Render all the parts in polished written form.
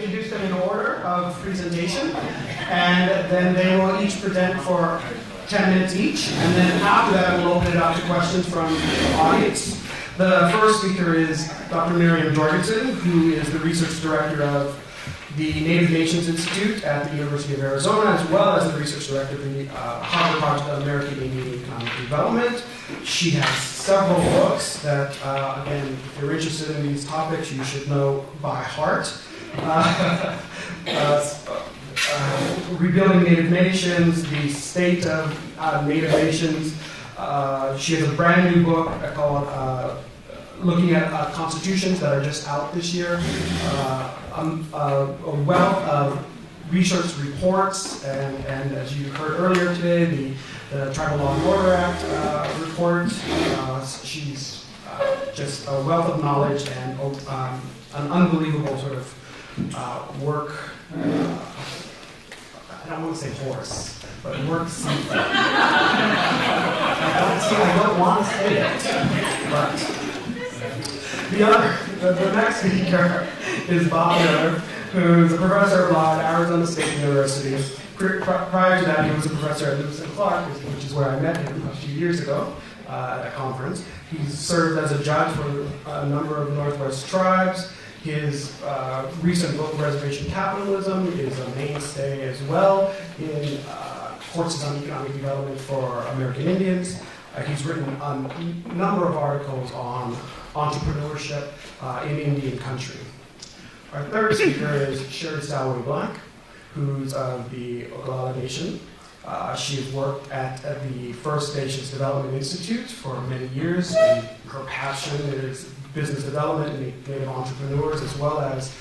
introduce them in order of presentation, and then they will each present for 10 minutes each, and then after that we'll open it up to questions from the audience. The first speaker is Dr. Miriam Jorgensen, who is the research director of the Native Nations Institute at the University of Arizona, as well as the research director of the Harvard Project on American Indian Economic Development. She has several books that, again, if you're interested in these topics, you should know by heart. Rebuilding Native Nations, the State of Native Nations. She has a brand new book called looking at constitutions that are just out this year. A wealth of research reports, and as you heard earlier today, the Tribal Law and Order Act report. She's just a wealth of knowledge and an unbelievable sort of work. I don't want to say horse, but work something. I don't want to say it, but the next speaker is Bob Miller, who's a professor of law at Arizona State University. Prior to that, he was a professor at Lewis and Clark, which is where I met him a few years ago at a conference. He's served as a judge for a number of Northwest tribes. His recent book, Reservation Capitalism, is a mainstay as well in courses on economic development for American Indians. He's written a number of articles on entrepreneurship in Indian country. Our third speaker is Sherry Salway Black, who's of the Oglala Nation. She has worked at the First Nations Development Institute for many years, and her passion is business development and native entrepreneurs, as well as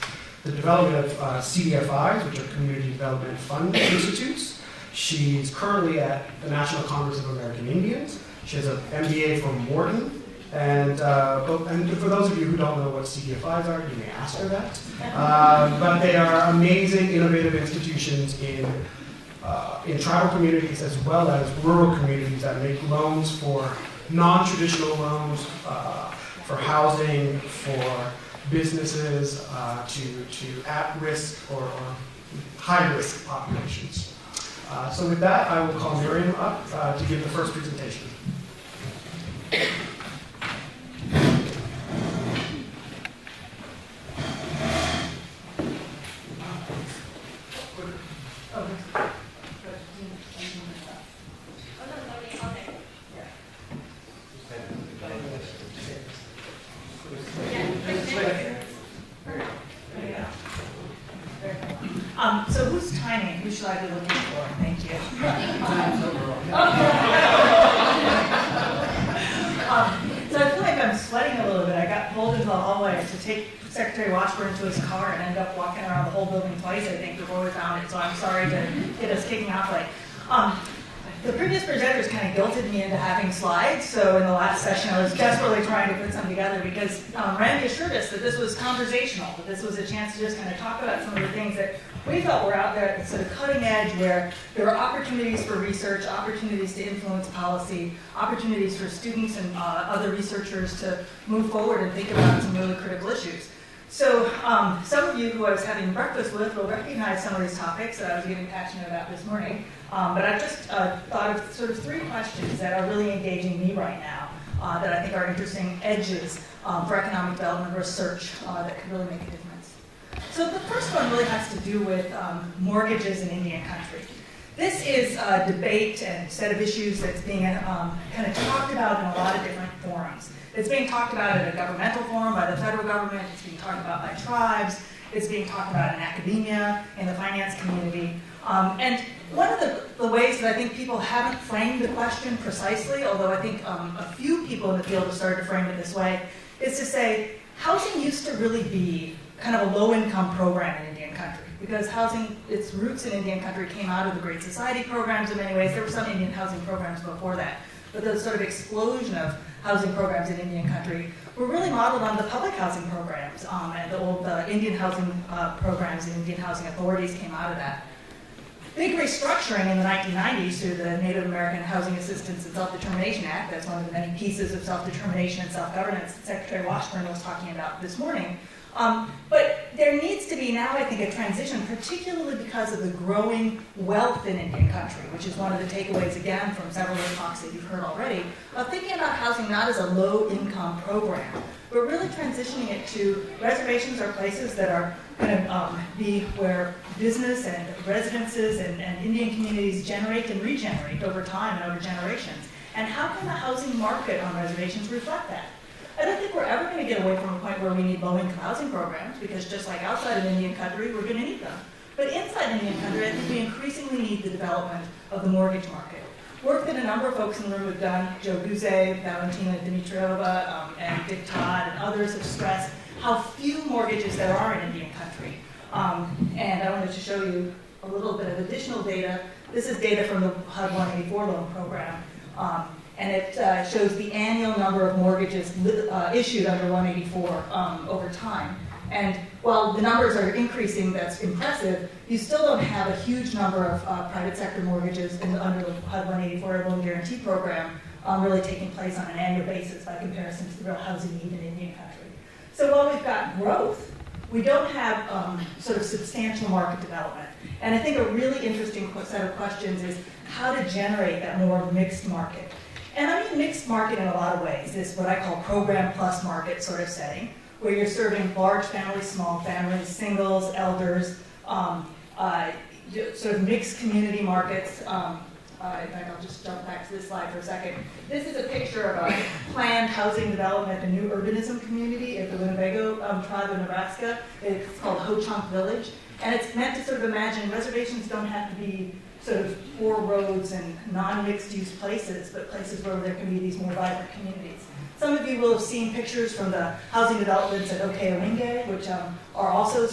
the development of CDFIs, which are Community Development Fund Institutes. She's currently at the National Congress of American Indians. She has an MBA from Wharton. And for those of you who don't know what CDFIs are, you may ask her that. But they are amazing, innovative institutions in tribal communities as well as rural communities that make loans for non-traditional loans, for housing, for businesses, to at-risk or high-risk populations. So with that, I will call Miriam up to give the first presentation. So who's timing? Who should I be looking for? Thank you. So I feel like I'm sweating a little bit. I got pulled into the hallway to take Secretary Washburn to his car and ended up walking around the whole building twice, I think, before we found it. So I'm sorry to get us kicking off late. The previous presenters kind of guilted me into having slides, so in the last session I was desperately trying to put some together because Randy assured us that this was conversational, that this was a chance to just kind of talk about some of the things that we felt were out there at the sort of cutting edge, where there were opportunities for research, opportunities to influence policy, opportunities for students and other researchers to move forward and think about some really critical issues. So some of you who I was having breakfast with will recognize some of these topics that I was getting passionate about this morning. But I've just thought of sort of three questions that are really engaging me right now that I think are interesting edges for economic development research that could really make a difference. So the first one really has to do with mortgages in Indian country. This is a debate and set of issues that's being kind of talked about in a lot of different forums. It's being talked about at a governmental forum by the federal government. It's being talked about by tribes. It's being talked about in academia, in the finance community. And one of the ways that I think people haven't framed the question precisely, although I think a few people in the field have started to frame it this way, is to say housing used to really be kind of a low-income program in Indian country, because housing, its roots in Indian country came out of the Great Society programs in many ways. There were some Indian housing programs before that, but the sort of explosion of housing programs in Indian country were really modeled on the public housing programs, and the old Indian housing programs and Indian housing authorities came out of that. Big restructuring in the 1990s through the Native American Housing Assistance and Self-Determination Act. That's one of the many pieces of self-determination and self-governance that Secretary Washburn was talking about this morning. But there needs to be now, I think, a transition, particularly because of the growing wealth in Indian country, which is one of the takeaways, again, from several of the talks that you've heard already, of thinking about housing not as a low-income program, but really transitioning it to reservations are places that are going to be where business and residences and Indian communities generate and regenerate over time and over generations. And how can the housing market on reservations reflect that? I don't think we're ever going to get away from a point where we need low-income housing programs, because just like outside of Indian country, we're going to need them. But inside Indian country, I think we increasingly need the development of the mortgage market. Work that a number of folks in the room have done, Joe Guzay, Valentina Dimitriova, and Dick Todd, and others have stressed how few mortgages there are in Indian country. And I wanted to show you a little bit of additional data. This is data from the HUD 184 loan program. And it shows the annual number of mortgages issued under 184 over time. And while the numbers are increasing, that's impressive, you still don't have a huge number of private sector mortgages under the HUD 184 loan guarantee program really taking place on an annual basis by comparison to the real housing need in Indian country. So while we've got growth, we don't have sort of substantial market development. And I think a really interesting set of questions is how to generate that more mixed market. And I mean mixed market in a lot of ways. This what I call program plus market sort of setting, where you're serving large families, small families, singles, elders, sort of mixed community markets. In fact, I'll just jump back to this slide for a second. This is a picture of a planned housing development, a new urbanism community at the Winnebago tribe of Nebraska. It's called Ho-Chunk Village. And it's meant to sort of imagine reservations don't have to be sort of four roads and non-mixed use places, but places where there can be these more vibrant communities. Some of you will have seen pictures from the housing developments at Okewinge, which are also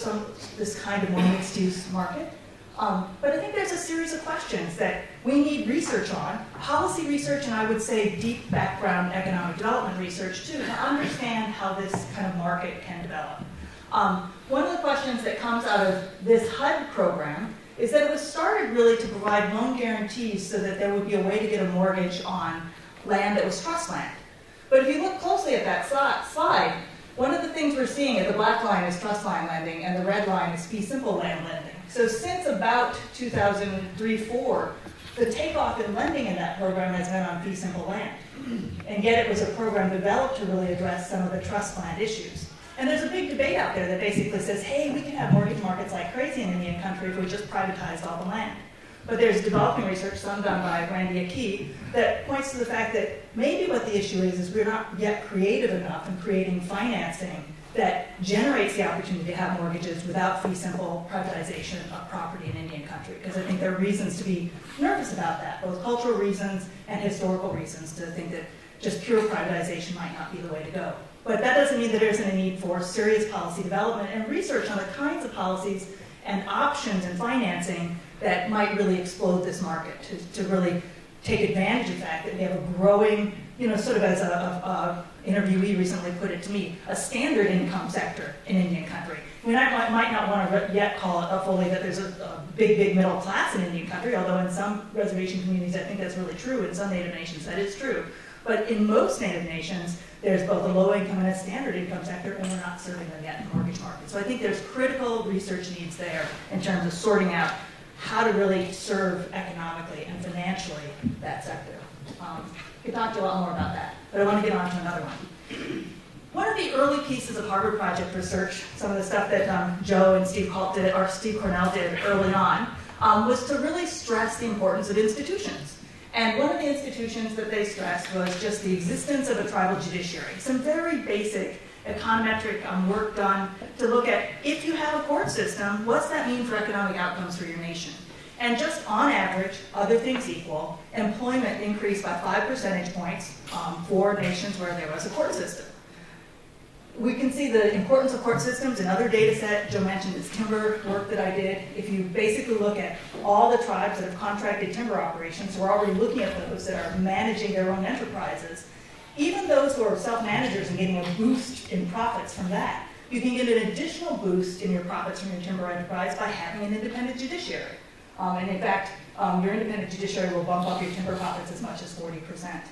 this kind of more mixed use market. But I think there's a series of questions that we need research on, policy research, and I would say deep background economic development research too, to understand how this kind of market can develop. One of the questions that comes out of this HUD program is that it was started really to provide loan guarantees so that there would be a way to get a mortgage on land that was trust land. But if you look closely at that slide, one of the things we're seeing is the black line is trust line lending and the red line is fee simple land lending. So since about 2003-04, the takeoff in lending in that program has been on fee simple land. And yet it was a program developed to really address some of the trust land issues. And there's a big debate out there that basically says, hey, we can have mortgage markets like crazy in Indian country if we just privatized all the land. But there's developing research, some done by Randy Akee, that points to the fact that maybe what the issue is we're not yet creative enough in creating financing that generates the opportunity to have mortgages without fee simple privatization of property in Indian country. Because I think there are reasons to be nervous about that, both cultural reasons and historical reasons to think that just pure privatization might not be the way to go. But that doesn't mean that there isn't a need for serious policy development and research on the kinds of policies and options and financing that might really explode this market, to really take advantage of the fact that we have a growing, sort of as a interviewee recently put it to me, a standard income sector in Indian country. I mean, I might not want to yet call it fully that there's a big middle class in Indian country, although in some reservation communities I think that's really true, in some Native nations that is true. But in most Native nations, there's both a low income and a standard income sector, and we're not serving them yet in the mortgage market. So I think there's critical research needs there in terms of sorting out how to really serve economically and financially that sector. I could talk to you a lot more about that, but I want to get on to another one. One of the early pieces of Harvard Project research, some of the stuff that Joe and Steve Cornell did early on, was to really stress the importance of institutions. And one of the institutions that they stressed was just the existence of a tribal judiciary. Some very basic econometric work done to look at, if you have a court system, what's that mean for economic outcomes for your nation? And just on average, other things equal, employment increased by 5 percentage points for nations where there was a court system. We can see the importance of court systems in other data set. Joe mentioned this timber work that I did. If you basically look at all the tribes that have contracted timber operations, so we're already looking at those that are managing their own enterprises, even those who are self-managers and getting a boost in profits from that, you can get an additional boost in your profits from your timber enterprise by having an independent judiciary. And in fact, your independent judiciary will bump up your timber profits as much as 40%.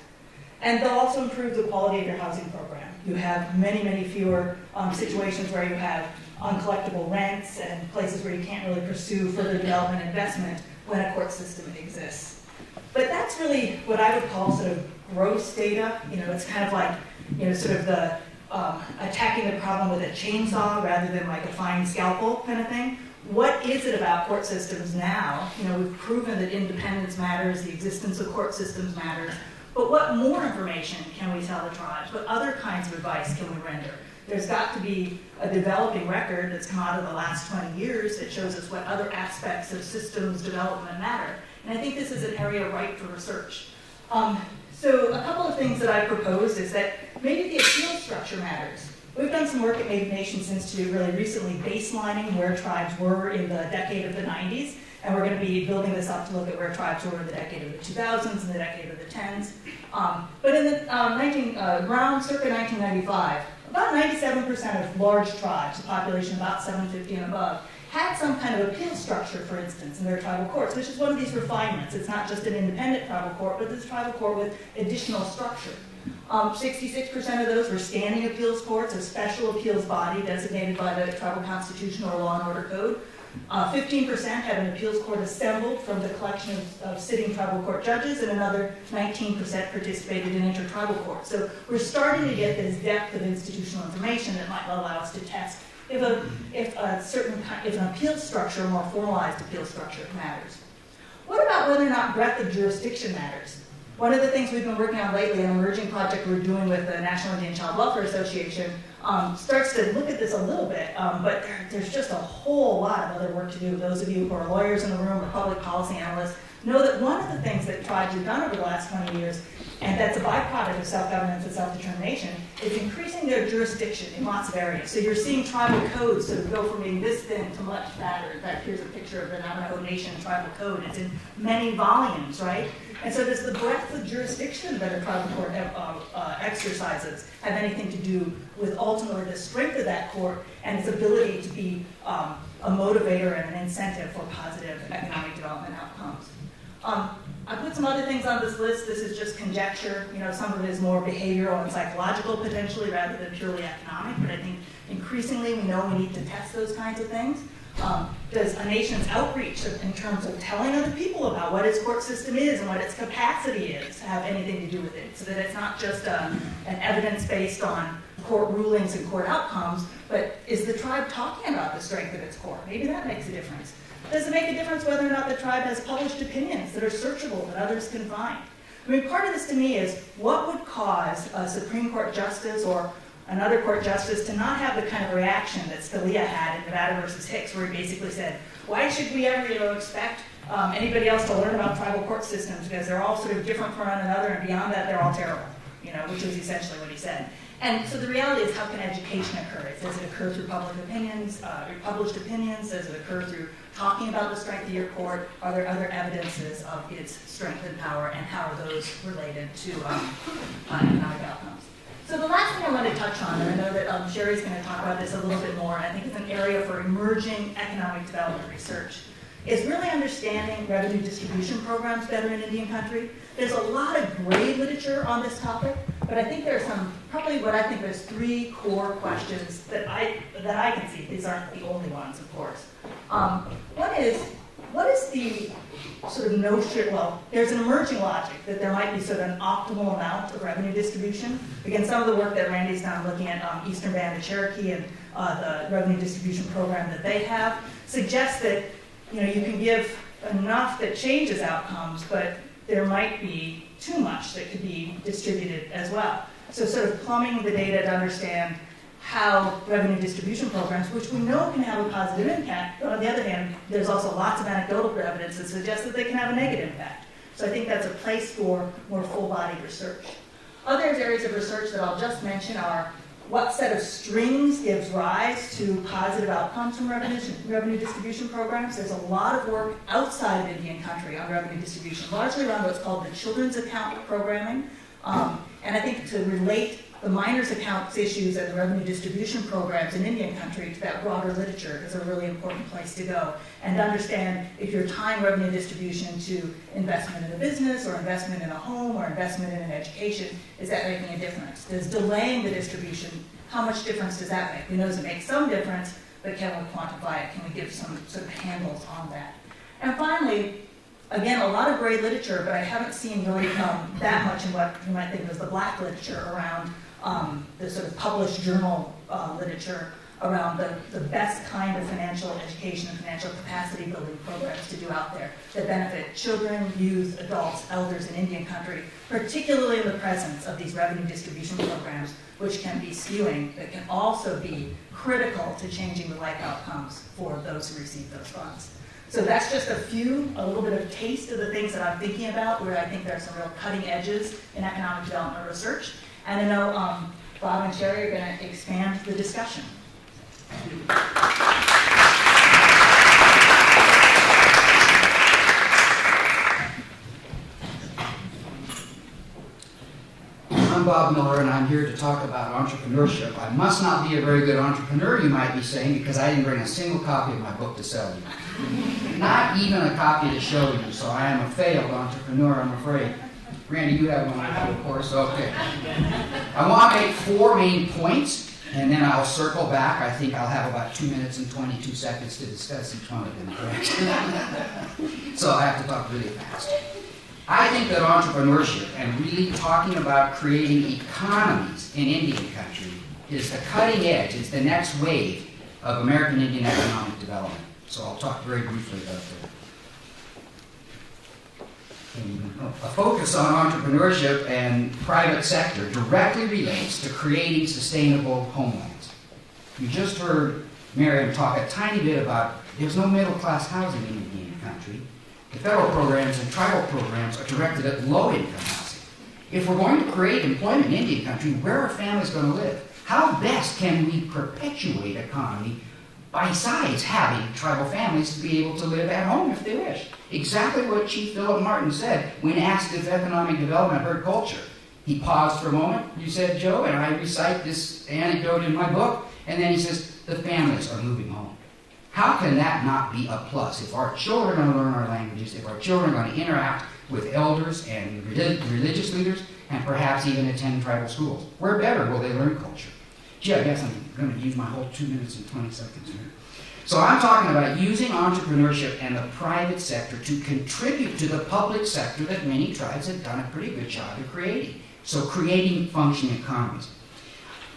And they'll also improve the quality of your housing program. You have many fewer situations where you have uncollectible rents and places where you can't really pursue further development and investment when a court system exists. But that's really what I would call sort of gross data. It's kind of like, sort of the attacking the problem with a chainsaw rather than like a fine scalpel kind of thing. What is it about court systems now? We've proven that independence matters, the existence of court systems matters, but what more information can we tell the tribes? What other kinds of advice can we render? There's got to be a developing record that's come out of the last 20 years that shows us what other aspects of systems development matter. And I think this is an area ripe for research. So a couple of things that I proposed is that maybe the appeal structure matters. We've done some work at Native Nations Institute really recently baselining where tribes were in the decade of the 90s, and we're going to be building this up to look at where tribes were in the decade of the 2000s and the decade of the 10s. But in the around circa 1995, about 97% of large tribes, a population about 750 and above, had some kind of appeal structure, for instance, in their tribal courts, which is one of these refinements. It's not just an independent tribal court, but this tribal court with additional structure. 66% of those were standing appeals courts, a special appeals body designated by the tribal constitution or law and order code. 15% had an appeals court assembled from the collection of sitting tribal court judges, and another 19% participated in intertribal courts. So we're starting to get this depth of institutional information that might allow us to test if an appeal structure, a more formalized appeal structure, matters. What about whether or not breadth of jurisdiction matters? One of the things we've been working on lately, an emerging project we're doing with the National Indian Child Welfare Association, starts to look at this a little bit, but there's just a whole lot of other work to do. Those of you who are lawyers in the room or public policy analysts know that one of the things that tribes have done over the last 20 years, and that's a byproduct of self-governance and self-determination, is increasing their jurisdiction in lots of areas. So you're seeing tribal codes sort of go from being this thin to much fatter. In fact, here's a picture of the Navajo Nation tribal code. It's in many volumes, right? And so does the breadth of jurisdiction that a tribal court exercises have anything to do with ultimately the strength of that court and its ability to be a motivator and an incentive for positive economic development outcomes? I put some other things on this list. This is just conjecture. Some of it is more behavioral and psychological potentially rather than purely economic, but I think increasingly we know we need to test those kinds of things. Does a nation's outreach in terms of telling other people about what its court system is and what its capacity is have anything to do with it, so that it's not just an evidence based on court rulings and court outcomes, but is the tribe talking about the strength of its court? Maybe that makes a difference. Does it make a difference whether or not the tribe has published opinions that are searchable that others can find? I mean, part of this to me is what would cause a Supreme Court justice or another court justice to not have the kind of reaction that Scalia had in Nevada versus Hicks, where he basically said, why should we ever expect anybody else to learn about tribal court systems, because they're all sort of different from one another, and beyond that they're all terrible, which was essentially what he said. And so the reality is, how can education occur? Does it occur through public opinions, published opinions? Does it occur through talking about the strength of your court? Are there other evidences of its strength and power, and how are those related to economic outcomes? So the last thing I want to touch on, and I know that Sherry's going to talk about this a little bit more, and I think it's an area for emerging economic development research, is really understanding revenue distribution programs better in Indian country. There's a lot of great literature on this topic, but I think there's there's three core questions that I can see. These aren't the only ones, of course. One is, what is the sort of notion, there's an emerging logic that there might be sort of an optimal amount of revenue distribution. Again, some of the work that Randy's done looking at Eastern Band of Cherokee and the revenue distribution program that they have suggests that you can give enough that changes outcomes, but there might be too much that could be distributed as well. So sort of plumbing the data to understand how revenue distribution programs, which we know can have a positive impact, but on the other hand, there's also lots of anecdotal evidence that suggests that they can have a negative impact. So I think that's a place for more full-bodied research. Other areas of research that I'll just mention are what set of strings gives rise to positive outcomes from revenue distribution programs. There's a lot of work outside of Indian country on revenue distribution, largely around what's called the children's account programming. And I think to relate the minors accounts issues and the revenue distribution programs in Indian country to that broader literature is a really important place to go. And understand if you're tying revenue distribution to investment in a business or investment in a home or investment in an education, is that making a difference? Does delaying the distribution, how much difference does that make? We know it makes some difference, but can we quantify it? Can we give some sort of handles on that? And finally, again, a lot of great literature, but I haven't seen really that much in what you might think of as the black literature around the sort of published journal literature around the best kind of financial education and financial capacity building programs to do out there that benefit children, youth, adults, elders in Indian country, particularly in the presence of these revenue distribution programs, which can be skewing, but can also be critical to changing the life outcomes for those who receive those funds. So that's just a little bit of taste of the things that I'm thinking about, where I think there are some real cutting edges in economic development research. And I know Bob and Sherry are going to expand the discussion. I'm Bob Miller, and I'm here to talk about entrepreneurship. I must not be a very good entrepreneur, you might be saying, because I didn't bring a single copy of my book to sell you. Not even a copy to show you, so I am a failed entrepreneur, I'm afraid. Randy, you have one, of course. Okay. I want to make 4 main points, and then I'll circle back. I think I'll have about 2 minutes and 22 seconds to discuss each one of them, correct? So I have to talk really fast. I think that entrepreneurship and really talking about creating economies in Indian country is the cutting edge, it's the next wave of American Indian economic development. So I'll talk very briefly about that. A focus on entrepreneurship and private sector directly relates to creating sustainable homelands. You just heard Miriam talk a tiny bit about there's no middle-class housing in Indian country. The federal programs and tribal programs are directed at low-income housing. If we're going to create employment in Indian country, where are families going to live? How best can we perpetuate economy besides having tribal families to be able to live at home if they wish? Exactly what Chief Philip Martin said when asked if economic development hurt culture. He paused for a moment, you said, Joe, and I recite this anecdote in my book, and then he says, the families are moving home. How can that not be a plus? If our children are going to learn our languages, if our children are going to interact with elders and religious leaders, and perhaps even attend tribal schools, where better will they learn culture? Gee, I guess I'm going to use my whole 2 minutes and 20 seconds here. So I'm talking about using entrepreneurship and the private sector to contribute to the public sector that many tribes have done a pretty good job of creating. So creating functioning economies.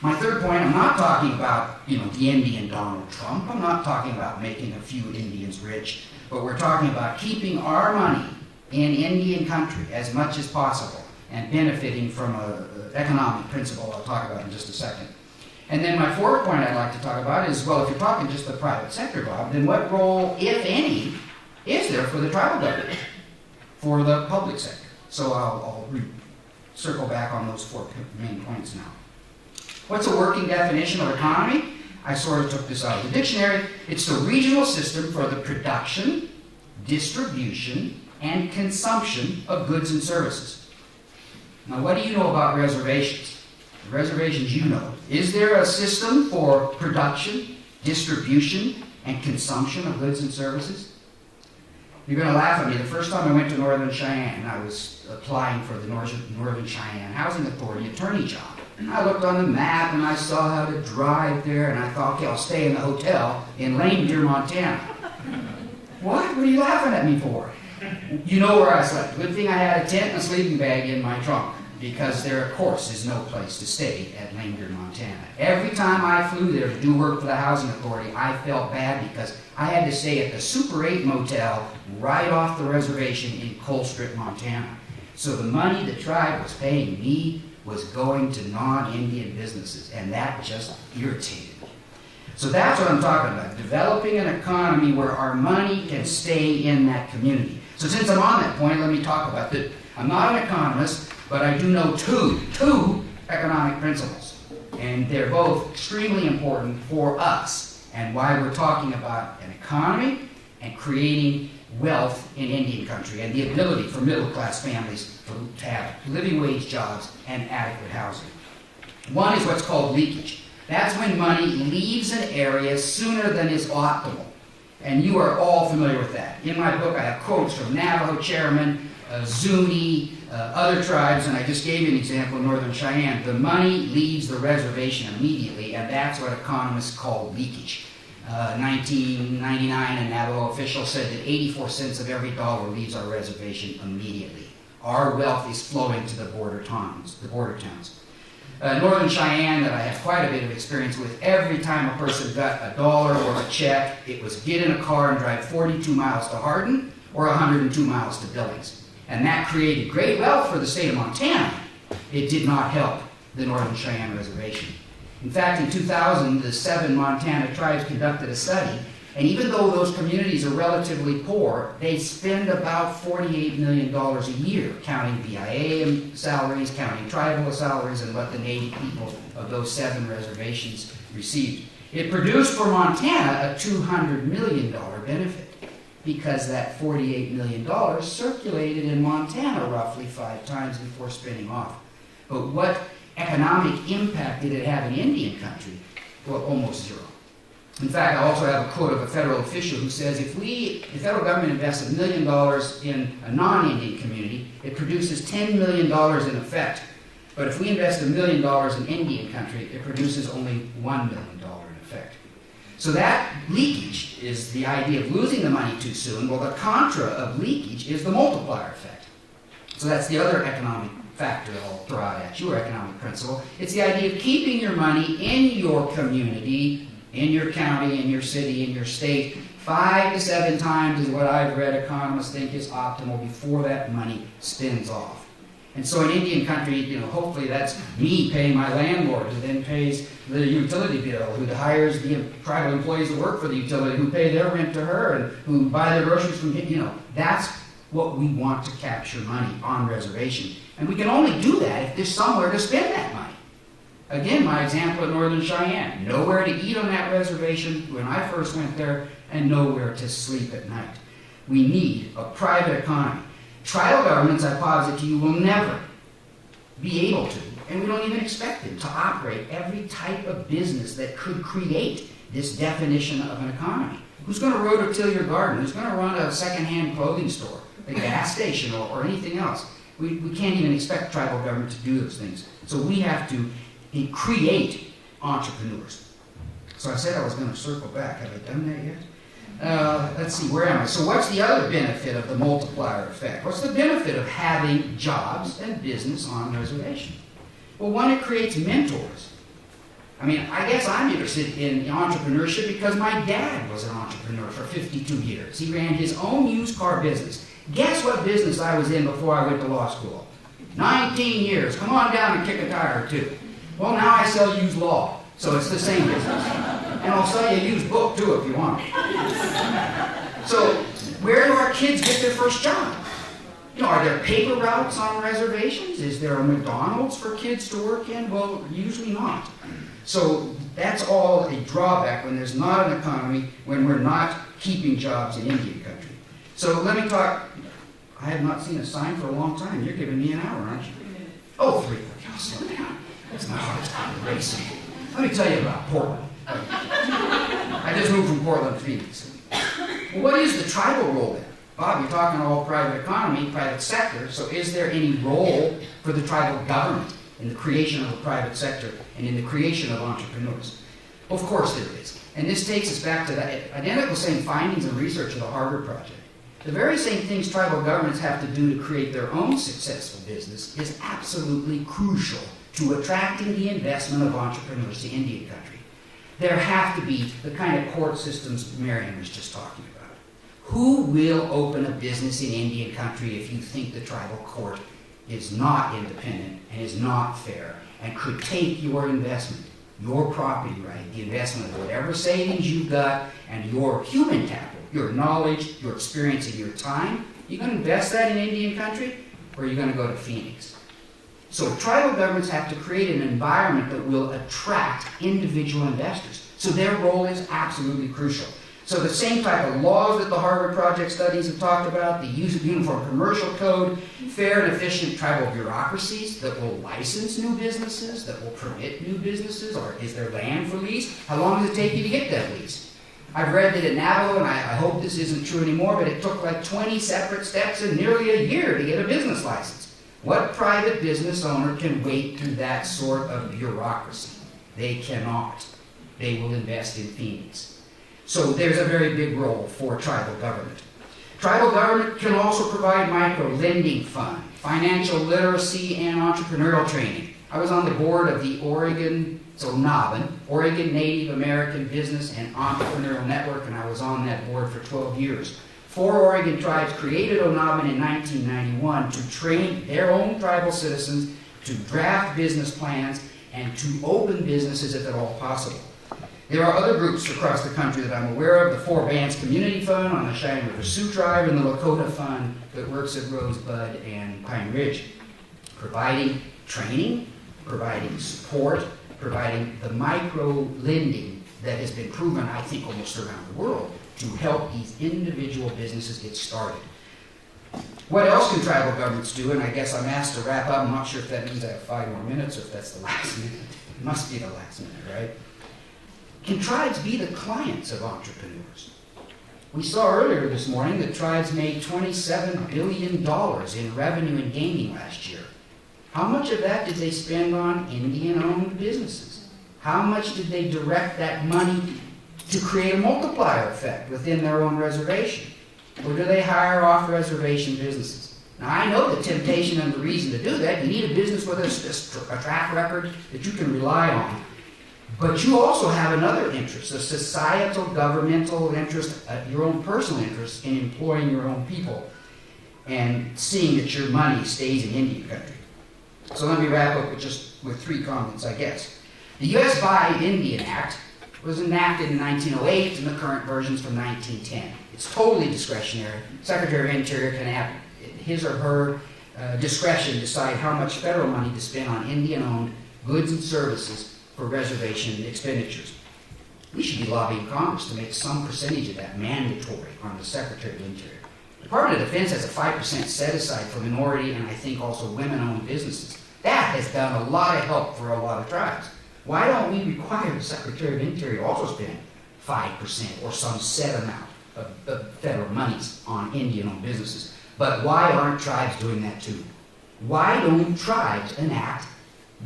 My third point, I'm not talking about, the Indian Donald Trump. I'm not talking about making a few Indians rich, but we're talking about keeping our money in Indian country as much as possible and benefiting from an economic principle I'll talk about in just a second. And then my fourth point I'd like to talk about is, well, if you're talking just the private sector, Bob, then what role, if any, is there for the tribal government, for the public sector? So I'll circle back on those 4 main points now. What's a working definition of economy? I sort of took this out of the dictionary. It's the regional system for the production, distribution, and consumption of goods and services. Now, what do you know about reservations? The reservations you know. Is there a system for production, distribution, and consumption of goods and services? You're going to laugh at me. The first time I went to Northern Cheyenne, I was applying for the Northern Cheyenne Housing Authority attorney job. I looked on the map and I saw how to drive there, and I thought, okay, I'll stay in the hotel in Lame Deer, Montana. What? What are you laughing at me for? You know where I slept. Good thing I had a tent and a sleeping bag in my trunk, because there, of course, is no place to stay at Lame Deer, Montana. Every time I flew there to do work for the Housing Authority, I felt bad because I had to stay at the Super 8 motel right off the reservation in Colstrip, Montana. So the money the tribe was paying me was going to non-Indian businesses, and that just irritated me. So that's what I'm talking about, developing an economy where our money can stay in that community. So since I'm on that point, let me talk about that. I'm not an economist, but I do know two economic principles, and they're both extremely important for us and why we're talking about an economy and creating wealth in Indian country and the ability for middle-class families to have living wage jobs and adequate housing. One is what's called leakage. That's when money leaves an area sooner than is optimal, and you are all familiar with that. In my book, I have quotes from Navajo chairman, Zuni, other tribes, and I just gave you an example of Northern Cheyenne. The money leaves the reservation immediately, and that's what economists call leakage. 1999, a Navajo official said that 84 cents of every dollar leaves our reservation immediately. Our wealth is flowing to the border towns. Northern Cheyenne, that I have quite a bit of experience with, every time a person got a dollar or a check, it was get in a car and drive 42 miles to Hardin or 102 miles to Billings. And that created great wealth for the state of Montana. It did not help the Northern Cheyenne Reservation. In fact, in 2000, the 7 Montana tribes conducted a study, and even though those communities are relatively poor, they spend about $48 million a year, counting BIA salaries, counting tribal salaries, and what the native people of those 7 reservations received. It produced for Montana a $200 million benefit, because that $48 million circulated in Montana roughly 5 times before spinning off. But what economic impact did it have in Indian country? Well, almost zero. In fact, I also have a quote of a federal official who says, if the federal government invests $1 million in a non-Indian community, it produces $10 million in effect. But if we invest $1 million in Indian country, it produces only $1 million in effect. So that leakage is the idea of losing the money too soon. Well, the contra of leakage is the multiplier effect. So that's the other economic factor I'll throw out at you, or economic principle. It's the idea of keeping your money in your community, in your county, in your city, in your state, 5 to 7 times is what I've read economists think is optimal before that money spins off. And so in Indian country, hopefully that's me paying my landlord, who then pays the utility bill, who hires the tribal employees that work for the utility, who pay their rent to her, and who buy their groceries from him. That's what we want to capture money on reservation. And we can only do that if there's somewhere to spend that money. Again, my example at Northern Cheyenne, nowhere to eat on that reservation when I first went there, and nowhere to sleep at night. We need a private economy. Tribal governments, I posit to you, will never be able to, and we don't even expect them to operate every type of business that could create this definition of an economy. Who's going to rototill your garden? Who's going to run a secondhand clothing store, a gas station, or anything else? We can't even expect tribal government to do those things. So we have to create entrepreneurs. So I said I was going to circle back. Have I done that yet? Let's see, where am I? So what's the other benefit of the multiplier effect? What's the benefit of having jobs and business on reservation? Well, one, it creates mentors. I guess I'm interested in entrepreneurship because my dad was an entrepreneur for 52 years. He ran his own used car business. Guess what business I was in before I went to law school? 19 years. Come on down and kick a tire or two. Well, now I sell used law, so it's the same business. And I'll sell you a used book, too, if you want. So, where do our kids get their first job? Are there paper routes on reservations? Is there a McDonald's for kids to work in? Well, usually not. So, that's all a drawback when there's not an economy, when we're not keeping jobs in Indian country. So, let me talk. I have not seen a sign for a long time. You're giving me an hour, aren't you? 3 minutes. Oh, 3. I'll slow down. That's my hardest time racing. Let me tell you about Portland. I just moved from Portland to Phoenix. Well, what is the tribal role there? Bob, you're talking all private economy, private sector, so is there any role for the tribal government in the creation of the private sector and in the creation of entrepreneurs? Well, of course there is. And this takes us back to the identical same findings and research of the Harvard Project. The very same things tribal governments have to do to create their own successful business is absolutely crucial to attracting the investment of entrepreneurs to Indian country. There have to be the kind of court systems Miriam was just talking about. Who will open a business in Indian country if you think the tribal court is not independent and is not fair and could take your investment, your property right, the investment of whatever savings you've got and your human capital, your knowledge, your experience, and your time? You going to invest that in Indian country, or are you going to go to Phoenix? So tribal governments have to create an environment that will attract individual investors. So their role is absolutely crucial. So the same type of laws that the Harvard Project studies have talked about, the use of Uniform Commercial Code, fair and efficient tribal bureaucracies that will license new businesses, that will permit new businesses, or is there land for lease? How long does it take you to get that lease? I've read that at Navajo, and I hope this isn't true anymore, but it took like 20 separate steps and nearly a year to get a business license. What private business owner can wait through that sort of bureaucracy? They cannot. They will invest in Phoenix. So there's a very big role for tribal government. Tribal government can also provide micro-lending fund, financial literacy, and entrepreneurial training. I was on the board of the Oregon Native American Business and Entrepreneurial Network, and I was on that board for 12 years. 4 Oregon tribes created Onabin in 1991 to train their own tribal citizens to draft business plans and to open businesses if at all possible. There are other groups across the country that I'm aware of, the 4 Bands Community Fund on the Cheyenne River Sioux Tribe and the Lakota Fund that works at Rosebud and Pine Ridge, providing training, providing support, providing the micro-lending that has been proven, I think, almost around the world to help these individual businesses get started. What else can tribal governments do? And I guess I'm asked to wrap up. I'm not sure if that means I have 5 more minutes or if that's the last minute. It must be the last minute, right? Can tribes be the clients of entrepreneurs? We saw earlier this morning that tribes made $27 billion in revenue and gaming last year. How much of that did they spend on Indian-owned businesses? How much did they direct that money to create a multiplier effect within their own reservation? Or do they hire off-reservation businesses? Now, I know the temptation and the reason to do that. You need a business with a track record that you can rely on. But you also have another interest, a societal, governmental interest, your own personal interest in employing your own people and seeing that your money stays in Indian country. So let me wrap up with 3 comments, I guess. The U.S. Buy Indian Act was enacted in 1908, and the current version's from 1910. It's totally discretionary. Secretary of Interior can have his or her discretion decide how much federal money to spend on Indian-owned goods and services for reservation expenditures. We should be lobbying Congress to make some percentage of that mandatory on the Secretary of Interior. The Department of Defense has a 5% set aside for minority and I think also women-owned businesses. That has done a lot of help for a lot of tribes. Why don't we require the Secretary of Interior to also spend 5% or some set amount of federal monies on Indian-owned businesses? But why aren't tribes doing that too? Why don't tribes enact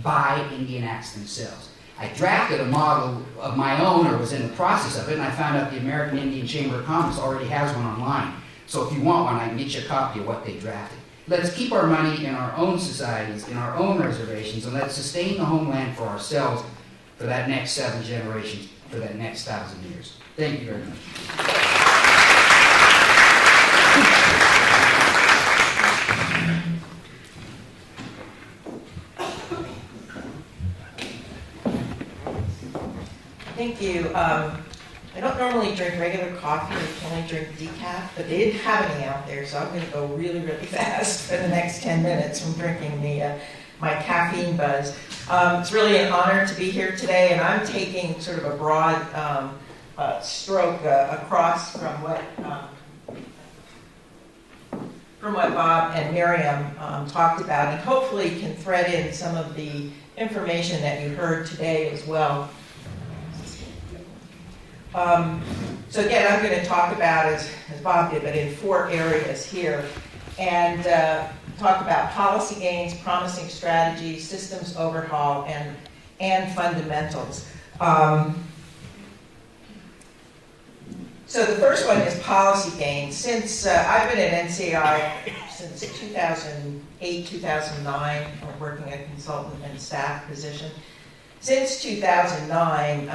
buy Indian acts themselves? I drafted a model of my own, or was in the process of it, and I found out the American Indian Chamber of Commerce already has one online. So if you want one, I can get you a copy of what they drafted. Let's keep our money in our own societies, in our own reservations, and let's sustain the homeland for ourselves for that next 7 generations, for that next 1,000 years. Thank you very much. Thank you. I don't normally drink regular coffee, I can only drink decaf, but they didn't have any out there, so I'm going to go really, really fast for the next 10 minutes from drinking my caffeine buzz. It's really an honor to be here today, and I'm taking sort of a broad stroke across from what Bob and Miriam talked about, and hopefully can thread in some of the information that you heard today as well. So again, I'm going to talk about, as Bob did, but in 4 areas here, and talk about policy gains, promising strategies, systems overhaul, and fundamentals. So the first one is policy gains. Since I've been at NCI since 2008, 2009, working a consultant and staff position. Since 2009,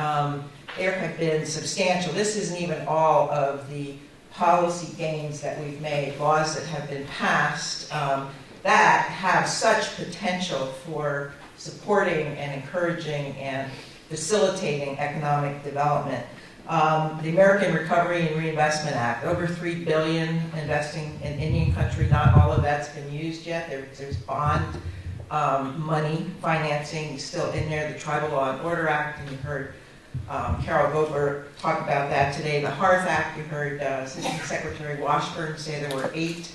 there have been substantial, this isn't even all of the policy gains that we've made, laws that have been passed that have such potential for supporting and encouraging and facilitating economic development. The American Recovery and Reinvestment Act, over $3 billion investing in Indian country. Not all of that's been used yet. There's bond money financing still in there. The Tribal Law and Order Act, and you heard Carol Goldberg talk about that today. The Hearth Act, you heard Assistant Secretary Washburn say there were 8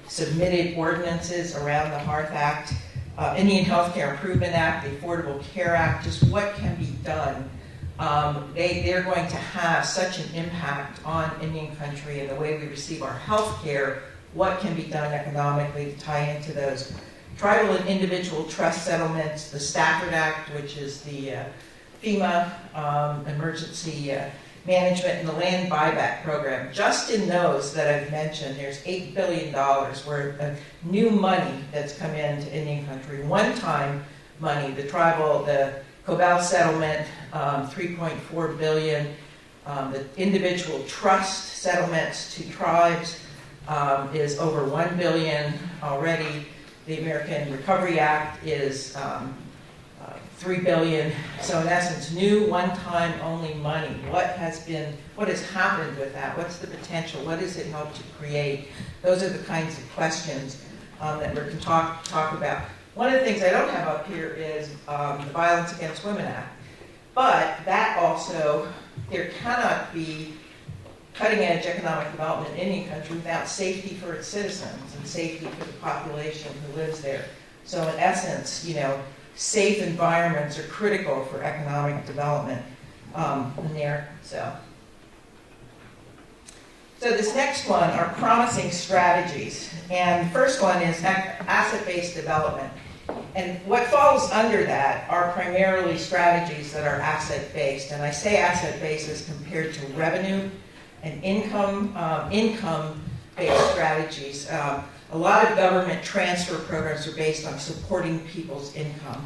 submitted ordinances around the Hearth Act. Indian Healthcare Improvement Act, the Affordable Care Act, just what can be done. They're going to have such an impact on Indian country and the way we receive our health care, what can be done economically to tie into those. Tribal and individual trust settlements, the Stafford Act, which is the FEMA emergency management, and the land buyback program. Just in those that I've mentioned, there's $8 billion worth of new money that's come into Indian country. One-time money, the Cobell settlement, $3.4 billion. The individual trust settlements to tribes is over $1 billion already. The American Recovery Act is $3 billion. So in essence, new one-time only money. What has happened with that? What's the potential? What does it help to create? Those are the kinds of questions that we're going to talk about. One of the things I don't have up here is the Violence Against Women Act. But that also, there cannot be cutting-edge economic development in any country without safety for its citizens and safety for the population who lives there. So in essence, safe environments are critical for economic development in there. So this next one are promising strategies. And the first one is asset-based development. And what falls under that are primarily strategies that are asset-based. And I say asset-based as compared to revenue and income-based strategies. A lot of government transfer programs are based on supporting people's income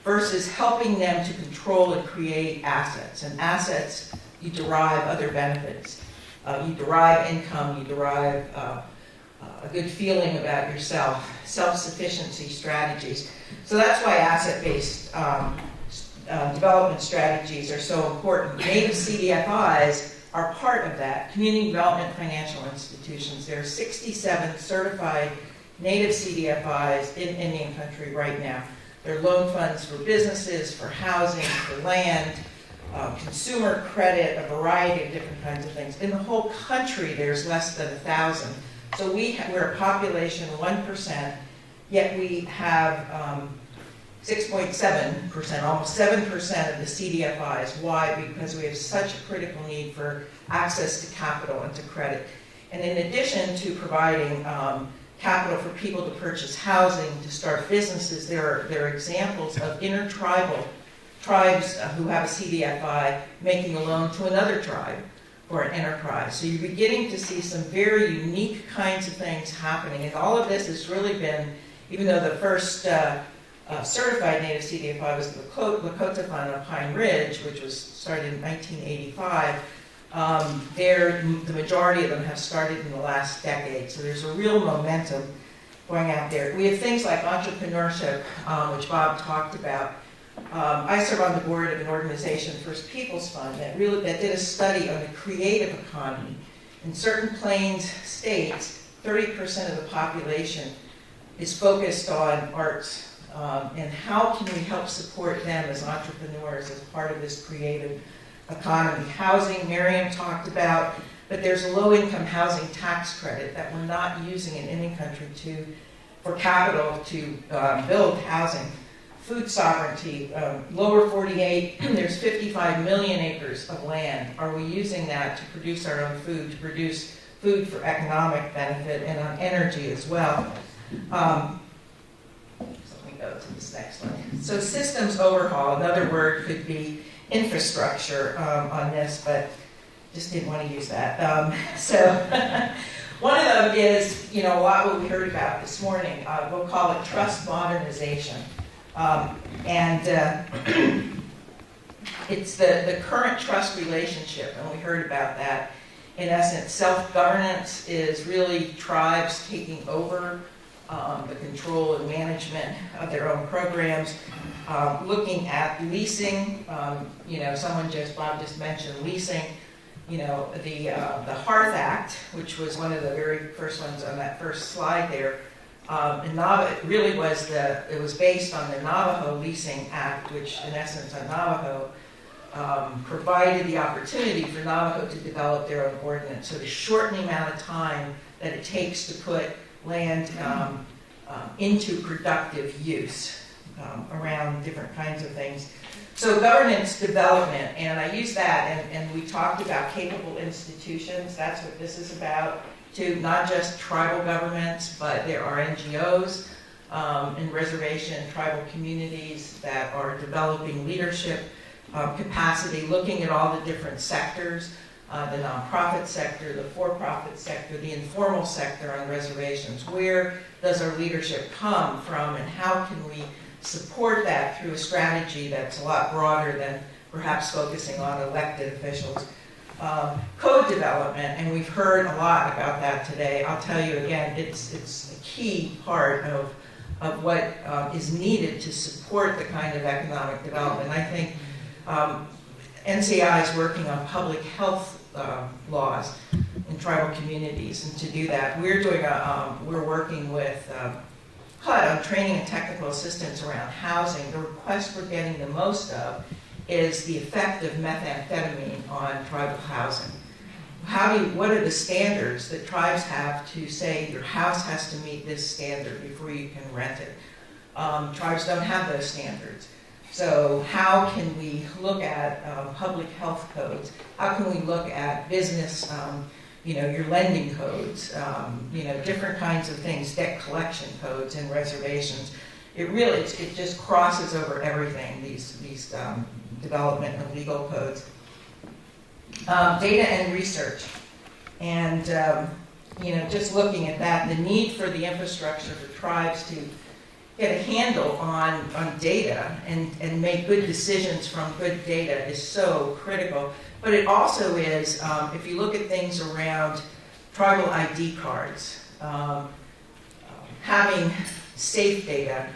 versus helping them to control and create assets. And assets, you derive other benefits. You derive income, you derive a good feeling about yourself, self-sufficiency strategies. So that's why asset-based development strategies are so important. Native CDFIs are part of that. Community Development Financial Institutions. There are 67 certified Native CDFIs in Indian country right now. They're loan funds for businesses, for housing, for land, consumer credit, a variety of different kinds of things. In the whole country, there's less than 1,000. So we're a population of 1%, yet we have 6.7%, almost 7% of the CDFIs. Why? Because we have such a critical need for access to capital and to credit. And in addition to providing capital for people to purchase housing, to start businesses, there are examples of intertribal tribes who have a CDFI making a loan to another tribe for an enterprise. So you're beginning to see some very unique kinds of things happening. And all of this has really been, even though the first certified Native CDFI was the Lakota Fund on Pine Ridge, which was started in 1985, the majority of them have started in the last decade. So there's a real momentum going out there. We have things like entrepreneurship, which Bob talked about. I serve on the board of an organization, First Peoples Fund, that did a study on the creative economy. In certain Plains states, 30% of the population is focused on arts. And how can we help support them as entrepreneurs as part of this creative economy? Housing, Miriam talked about, but there's a low-income housing tax credit that we're not using in any country for capital to build housing. Food sovereignty, lower 48, there's 55 million acres of land. Are we using that to produce our own food, to produce food for economic benefit and on energy as well? Go to this next one. So systems overhaul, another word could be infrastructure on this, but just didn't want to use that. One of them is, a lot what we heard about this morning. We'll call it trust modernization. It's the current trust relationship, and we heard about that. In essence, self-governance is really tribes taking over the control and management of their own programs, looking at leasing. Bob just mentioned leasing. The Hearth Act, which was one of the very first ones on that first slide there. It was based on the Navajo Leasing Act, which in essence on Navajo provided the opportunity for Navajo to develop their own ordinance. So the shortening amount of time that it takes to put land into productive use around different kinds of things. So governance development, and I use that, and we talked about capable institutions. That's what this is about, too. Not just tribal governments, but there are NGOs in reservation tribal communities that are developing leadership capacity, looking at all the different sectors. the nonprofit sector, the for-profit sector, the informal sector on reservations. Where does our leadership come from, and how can we support that through a strategy that's a lot broader than perhaps focusing on elected officials? Code development, and we've heard a lot about that today. I'll tell you again, it's a key part of what is needed to support the kind of economic development. I think NCI is working on public health laws in tribal communities, and to do that, we're working with HUD on training and technical assistance around housing. The request we're getting the most of is the effect of methamphetamine on tribal housing. What are the standards that tribes have to say your house has to meet this standard before you can rent it? Tribes don't have those standards. So how can we look at public health codes? How can we look at business, your lending codes, different kinds of things, debt collection codes and reservations? It just crosses over everything, these development of legal codes. Data and research. And, just looking at that, the need for the infrastructure for tribes to get a handle on data and make good decisions from good data is so critical. But it also is, if you look at things around tribal ID cards, having safe data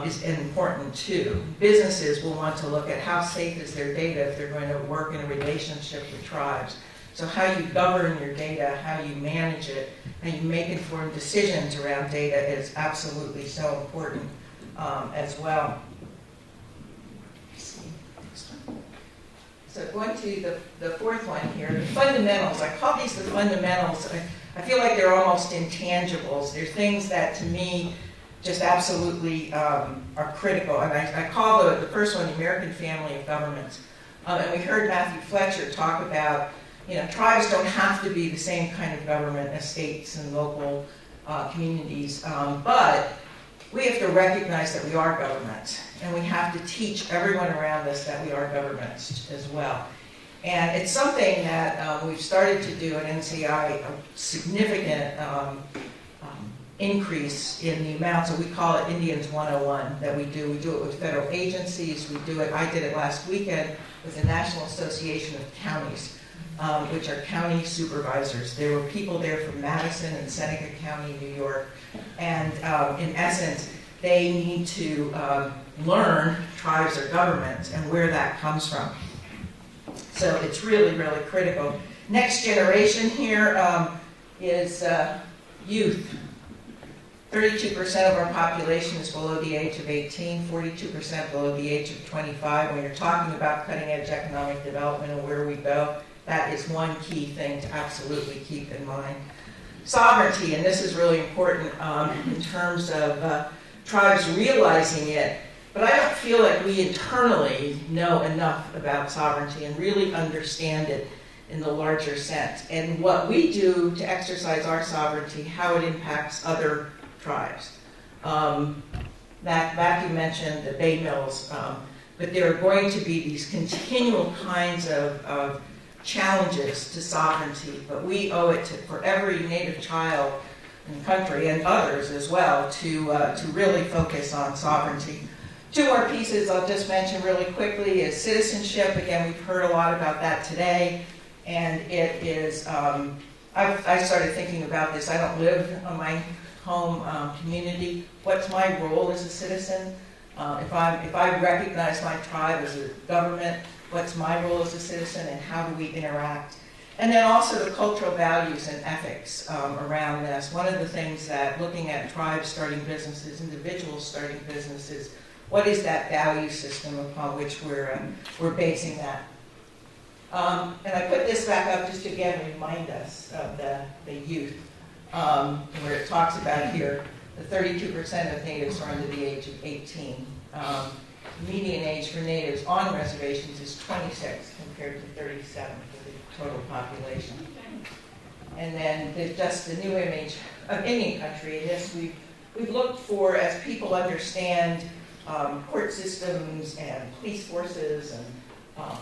is important too. Businesses will want to look at how safe is their data if they're going to work in a relationship with tribes. So how you govern your data, how you manage it, and you make informed decisions around data is absolutely so important as well. So going to the fourth one here, the fundamentals. I call these the fundamentals. I feel like they're almost intangibles. They're things that, to me, just absolutely are critical. And I call the first one the American family of governments. And we heard Matthew Fletcher talk about, tribes don't have to be the same kind of government as states and local communities, but we have to recognize that we are governments, and we have to teach everyone around us that we are governments as well. And it's something that we've started to do at NCI, a significant increase in the amount, so we call it Indians 101 that we do. We do it with federal agencies. I did it last weekend with the National Association of Counties, which are county supervisors. There were people there from Madison and Seneca County, New York, and in essence, they need to learn tribes or governments and where that comes from. So it's really, really critical. Next generation here is youth. 32% of our population is below the age of 18, 42% below the age of 25. When you're talking about cutting-edge economic development and where we go, that is one key thing to absolutely keep in mind. Sovereignty, and this is really important in terms of tribes realizing it, but I don't feel like we internally know enough about sovereignty and really understand it in the larger sense. And what we do to exercise our sovereignty, how it impacts other tribes. Matthew mentioned the Bay Mills, but there are going to be these continual kinds of challenges to sovereignty, but we owe it for every Native child in the country and others as well to really focus on sovereignty. Two more pieces I'll just mention really quickly is citizenship. Again, we've heard a lot about that today, and it is, I started thinking about this. I don't live on my home community. What's my role as a citizen? If I recognize my tribe as a government, what's my role as a citizen, and how do we interact? And then also the cultural values and ethics around this. One of the things that looking at tribes starting businesses, individuals starting businesses, what is that value system upon which we're basing that? And I put this back up just to again remind us of the youth, where it talks about here, the 32% of natives are under the age of 18. Median age for natives on reservations is 26 compared to 37 for the total population. And then just the new image of Indian country. And this we've looked for as people understand court systems and police forces and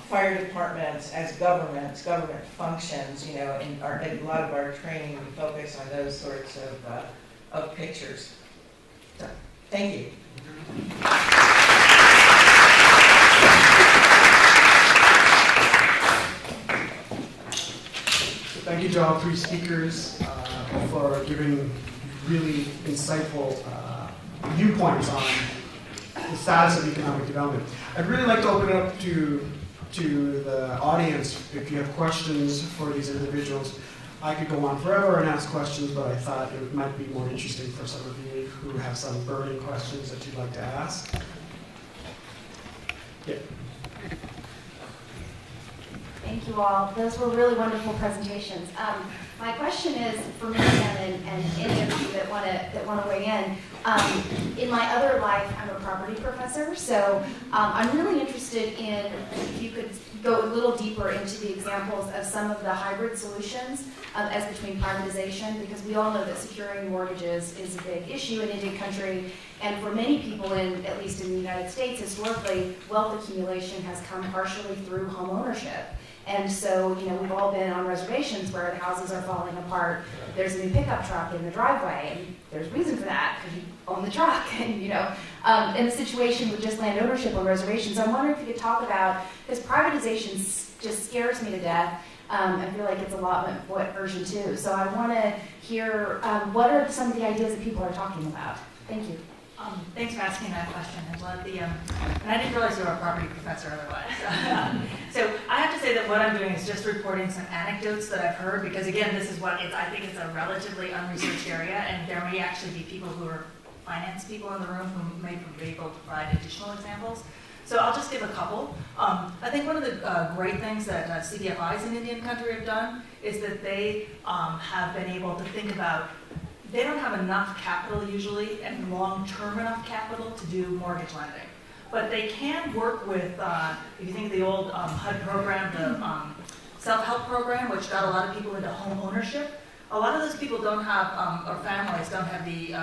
fire departments, as government functions, in a lot of our training, we focus on those sorts of pictures. So, thank you. Thank you to all three speakers for giving really insightful viewpoints on the status of economic development. I'd really like to open it up to the audience. If you have questions for these individuals, I could go on forever and ask questions, but I thought it might be more interesting for some of you who have some burning questions that you'd like to ask. Yeah. Thank you all. Those were really wonderful presentations. My question is for Miriam and any of you that want to weigh in. In my other life, I'm a property professor, so I'm really interested in if you could go a little deeper into the examples of some of the hybrid solutions as between privatization, because we all know that securing mortgages is a big issue in Indian country, and for many people, at least in the United States, historically, wealth accumulation has come partially through home ownership. And so, we've all been on reservations where the houses are falling apart. There's a new pickup truck in the driveway, and there's reason for that because you own the truck. And in a situation with just land ownership on reservations, I'm wondering if you could talk about, because privatization just scares me to death. I feel like it's allotment version 2. So I want to hear what are some of the ideas that people are talking about. Thank you. Thanks for asking that question. And I didn't realize you were a property professor otherwise. So I have to say that what I'm doing is just reporting some anecdotes that I've heard, because again, this is I think it's a relatively unresearched area, and there may actually be people who are finance people in the room who may be able to provide additional examples. So I'll just give a couple. I think one of the great things that CDFIs in Indian country have done is that they have been able to think about, they don't have enough capital usually, and long-term enough capital to do mortgage lending. But they can work with, if you think of the old HUD program, the self-help program, which got a lot of people into home ownership. A lot of those people don't have, or families don't have the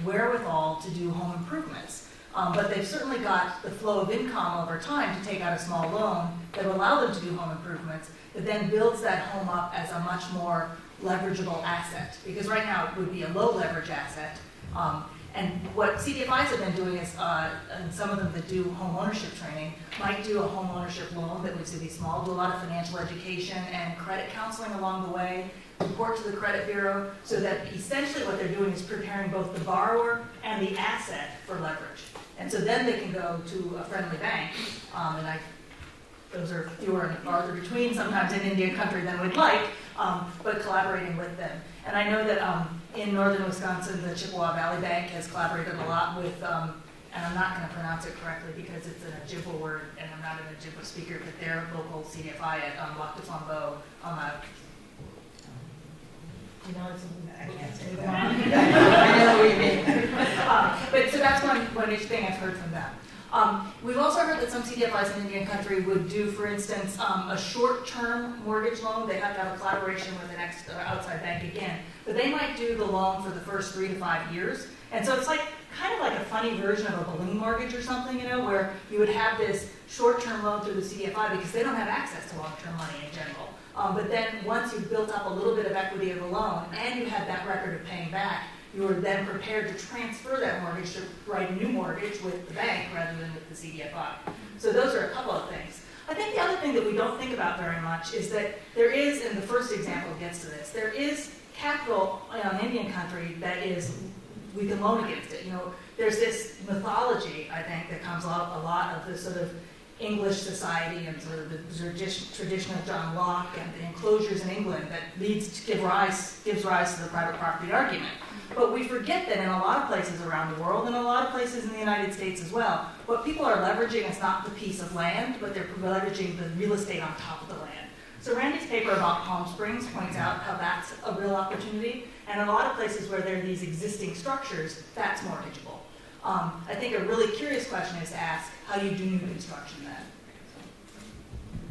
wherewithal to do home improvements. But they've certainly got the flow of income over time to take out a small loan that will allow them to do home improvements, that then builds that home up as a much more leverageable asset. Because right now it would be a low leverage asset. And what CDFIs have been doing is, and some of them that do home ownership training, might do a home ownership loan that would be small, do a lot of financial education and credit counseling along the way, report to the credit bureau, so that essentially what they're doing is preparing both the borrower and the asset for leverage. And so then they can go to a friendly bank, those are fewer and farther between sometimes in Indian country than we'd like, but collaborating with them. And I know that in northern Wisconsin, the Chippewa Valley Bank has collaborated a lot with, and I'm not going to pronounce it correctly because it's an Ojibwa word, and I'm not an Ojibwa speaker, but their local CDFI at Lac du Flambeau you know, it's something that I can't say that. I know what you mean. But so that's one thing I've heard from them. We've also heard that some CDFIs in Indian country would do, for instance, a short-term mortgage loan. They have to have a collaboration with an outside bank again, but they might do the loan for the first 3 to 5 years. And so it's kind of like a funny version of a balloon mortgage or something, where you would have this short-term loan through the CDFI because they don't have access to long-term money in general. But then once you've built up a little bit of equity of the loan and you have that record of paying back, you are then prepared to transfer that mortgage to write a new mortgage with the bank rather than with the CDFI. So those are a couple of things. I think the other thing that we don't think about very much is that there is, and the first example gets to this, there is capital in Indian country that is, we can loan against it. There's this mythology, I think, that comes out a lot of this sort of English society and sort of the tradition of John Locke and the enclosures in England that gives rise to the private property argument. But we forget that in a lot of places around the world, and a lot of places in the United States as well, what people are leveraging is not the piece of land, but they're leveraging the real estate on top of the land. So Randy's paper about Palm Springs points out how that's a real opportunity, and in a lot of places where there are these existing structures, that's mortgageable. I think a really curious question is to ask, how do you do new construction then?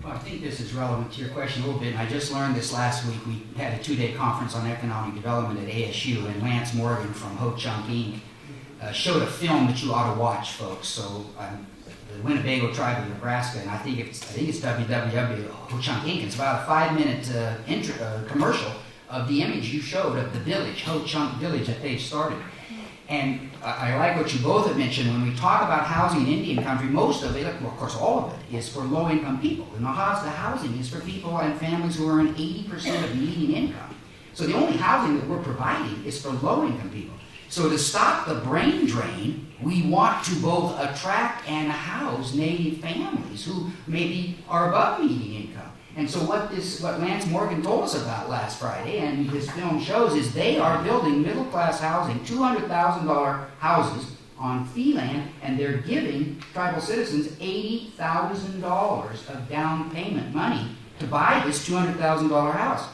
Well, I think this is relevant to your question a little bit, and I just learned this last week. We had a 2-day conference on economic development at ASU, and Lance Morgan from Ho Chunk Inc. Showed a film that you ought to watch, folks. So the Winnebago tribe of Nebraska, and I think it's WWW Ho-Chunk Inc. It's about a 5-minute commercial of the image you showed of the village, Ho-Chunk Village, that they've started. And I like what you both have mentioned. When we talk about housing in Indian country, most of it, well, of course all of it, is for low-income people. And the housing is for people and families who earn 80% of median income. So the only housing that we're providing is for low-income people. So to stop the brain drain, we want to both attract and house Native families who maybe are above median income. And so what Lance Morgan told us about last Friday, and his film shows, is they are building middle-class housing, $200,000 houses on fee land, and they're giving tribal citizens $80,000 of down payment money to buy this $200,000 house.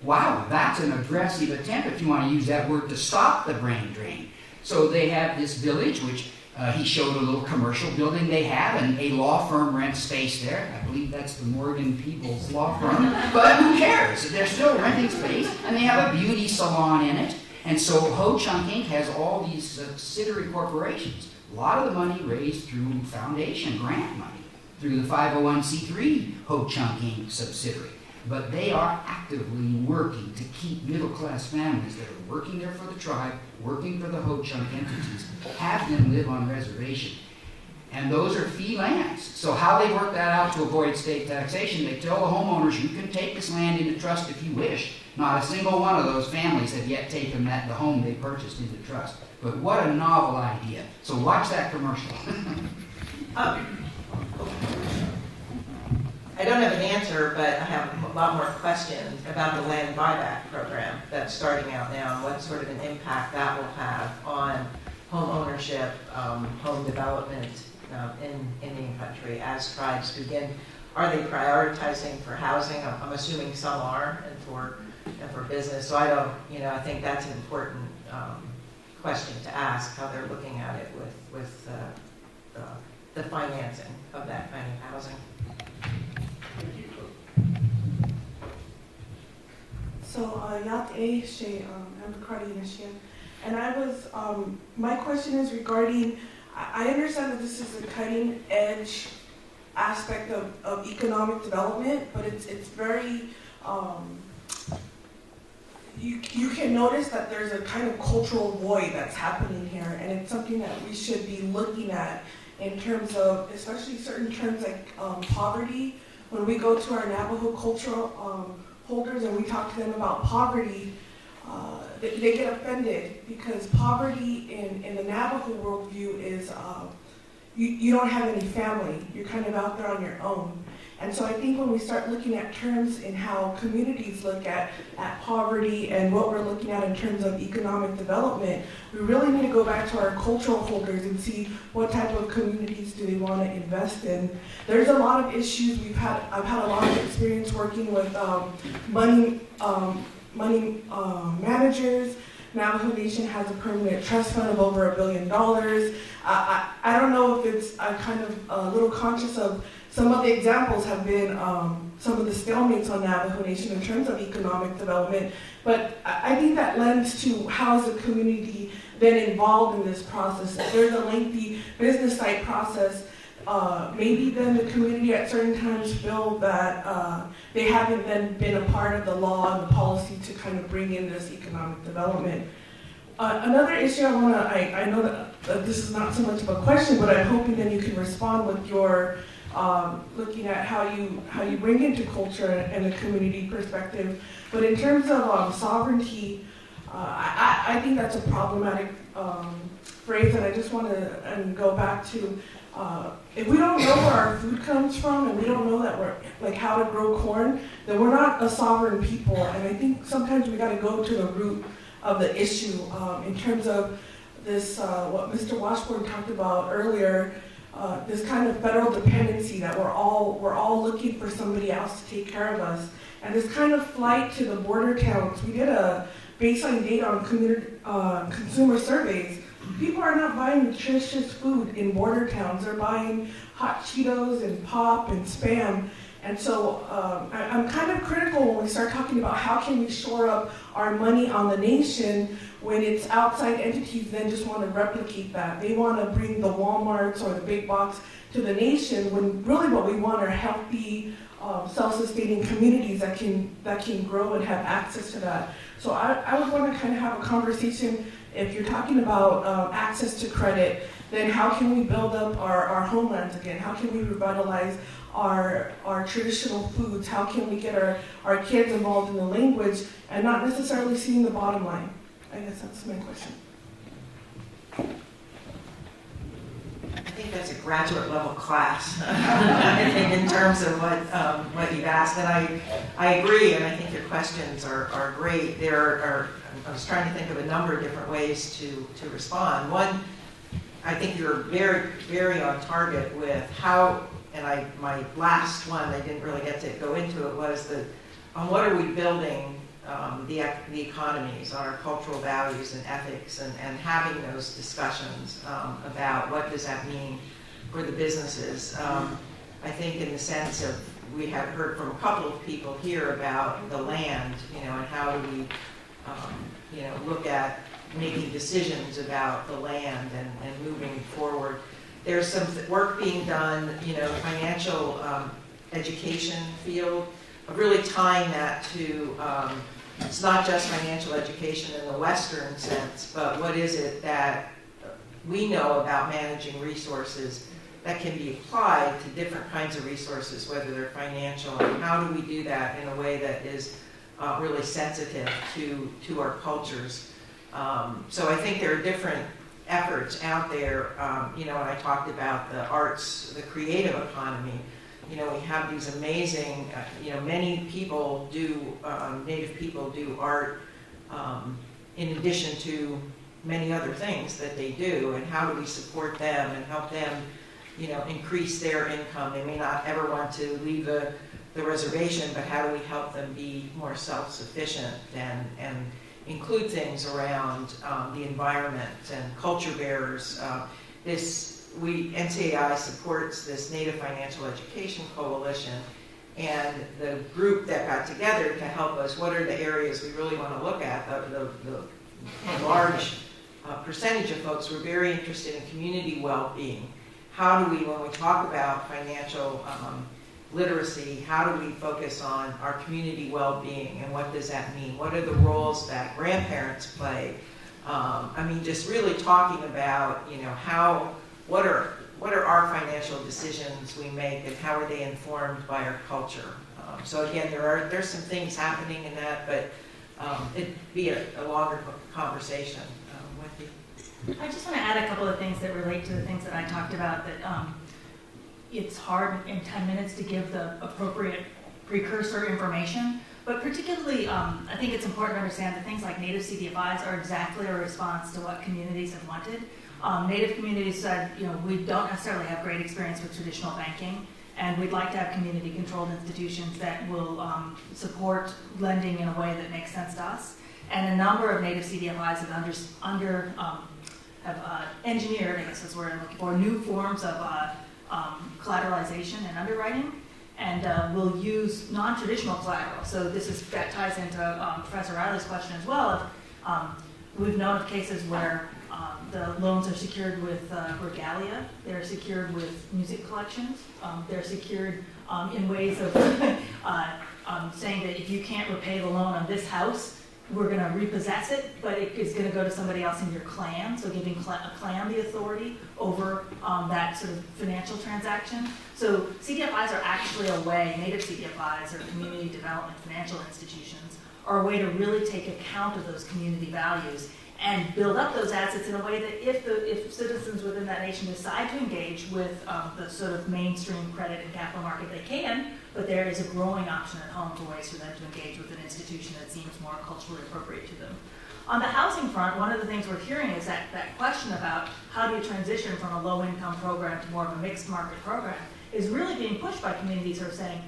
Wow, that's an aggressive attempt, if you want to use that word, to stop the brain drain. So they have this village, which he showed a little commercial building they have, and a law firm rents space there. I believe that's the Morgan Peoples law firm, but who cares? They're still renting space, and they have a beauty salon in it. And so Ho-Chunk Inc. has all these subsidiary corporations. A lot of the money raised through foundation grant money, through the 501c3 Ho-Chunk Inc. subsidiary. But they are actively working to keep middle-class families that are working there for the tribe, working for the Ho-Chunk entities, have them live on reservation. And those are fee lands. So how they work that out to avoid state taxation, they tell the homeowners, you can take this land into trust if you wish. Not a single one of those families have yet taken the home they purchased into trust. But what a novel idea. So watch that commercial. I don't have an answer, but I have a lot more questions about the land buyback program that's starting out now, and what sort of an impact that will have on home ownership, home development in Indian country as tribes begin. Are they prioritizing for housing? I'm assuming some are, and for business. So I think that's an important question to ask, how they're looking at it with the financing of that kind of housing. So, Yat A. Shea, I'm Cardi, Michigan. And my question is regarding, I understand that this is a cutting edge aspect of economic development, but it's very, you can notice that there's a kind of cultural void that's happening here, and it's something that we should be looking at in terms of, especially certain terms like poverty. When we go to our Navajo cultural holders and we talk to them about poverty, they get offended because poverty in the Navajo worldview is you don't have any family. You're kind of out there on your own. And so I think when we start looking at terms in how communities look at poverty and what we're looking at in terms of economic development, we really need to go back to our cultural holders and see what type of communities do they want to invest in. There's a lot of issues. I've had a lot of experience working with money managers. Navajo Nation has a permanent trust fund of over $1 billion. I don't know if it's, I'm kind of a little conscious of some of the examples have been some of the stalemates on Navajo Nation in terms of economic development, but I think that lends to how is the community then involved in this process. If there's a lengthy business site process, maybe then the community at certain times feel that they haven't then been a part of the law and the policy to kind of bring in this economic development. Another issue I know that this is not so much of a question, but I'm hoping that you can respond with your looking at how you bring into culture and a community perspective. But in terms of sovereignty, I think that's a problematic phrase, and I just want to go back to if we don't know where our food comes from and we don't know that we're like how to grow corn, then we're not a sovereign people. And I think sometimes we got to go to the root of the issue in terms of this what Mr. Washburn talked about earlier. This kind of federal dependency that we're all looking for somebody else to take care of us, and this kind of flight to the border towns. We did a baseline data on consumer surveys. People are not buying nutritious food in border towns. They're buying hot Cheetos and pop and Spam, And so I'm kind of critical when we start talking about how can we shore up our money on the nation when it's outside entities then just want to replicate that. They want to bring the Walmarts or the big box to the nation when really what we want are healthy, self-sustaining communities that can grow and have access to that. So I would want to kind of have a conversation, if you're talking about access to credit, then how can we build up our homelands again? How can we revitalize our traditional foods? How can we get our kids involved in the language and not necessarily seeing the bottom line? I guess that's my question. I think that's a graduate level class in terms of what you've asked, and I agree, and I think your questions are great. I was trying to think of a number of different ways to respond. One, I think you're very, very on target with how, and my last one, I didn't really get to go into it, was on what are we building the economies, on our cultural values and ethics, and having those discussions about what does that mean for the businesses. I think in the sense of, we have heard from a couple of people here about the land, and how do we, look at making decisions about the land and moving forward. There's some work being done, financial education field, of really tying that to, it's not just financial education in the Western sense, but what is it that we know about managing resources that can be applied to different kinds of resources, whether they're financial, and how do we do that in a way that is really sensitive to our cultures. So I think there are different efforts out there, when I talked about the arts, the creative economy, we have these amazing, many people do, Native people do art in addition to many other things that they do, and how do we support them and help them, increase their income. They may not ever want to leave the reservation, but how do we help them be more self-sufficient and include things around the environment and culture bearers. NCAI supports this Native Financial Education Coalition, and the group that got together to help us, what are the areas we really want to look at? The large percentage of folks were very interested in community well-being. How do we, when we talk about financial literacy, how do we focus on our community well-being, and what does that mean? What are the roles that grandparents play? Just really talking about, what are our financial decisions we make, and how are they informed by our culture? So again, there's some things happening in that, but it'd be a longer conversation with you. I just want to add a couple of things that relate to the things that I talked about, that it's hard in 10 minutes to give the appropriate precursor information, but particularly I think it's important to understand that things like Native CDFIs are exactly a response to what communities have wanted. Native communities said, we don't necessarily have great experience with traditional banking, and we'd like to have community-controlled institutions that will support lending in a way that makes sense to us. And a number of Native CDFIs have engineered, I guess that's what I'm looking for, new forms of collateralization and underwriting, and will use non-traditional collateral. So that ties into Professor Riley's question as well. We've known of cases where the loans are secured with regalia, they're secured with music collections, they're secured in ways of saying that if you can't repay the loan on this house, we're going to repossess it, but it is going to go to somebody else in your clan, so giving a clan the authority over that sort of financial transaction. So CDFIs are actually a way, Native CDFIs, or community development financial institutions, are a way to really take account of those community values and build up those assets in a way that if citizens within that nation decide to engage with the sort of mainstream credit and capital market, they can, but there is a growing option at home for ways for them to engage with an institution that seems more culturally appropriate to them. On the housing front, one of the things we're hearing is that question about how do you transition from a low-income program to more of a mixed market program is really being pushed by communities who are saying,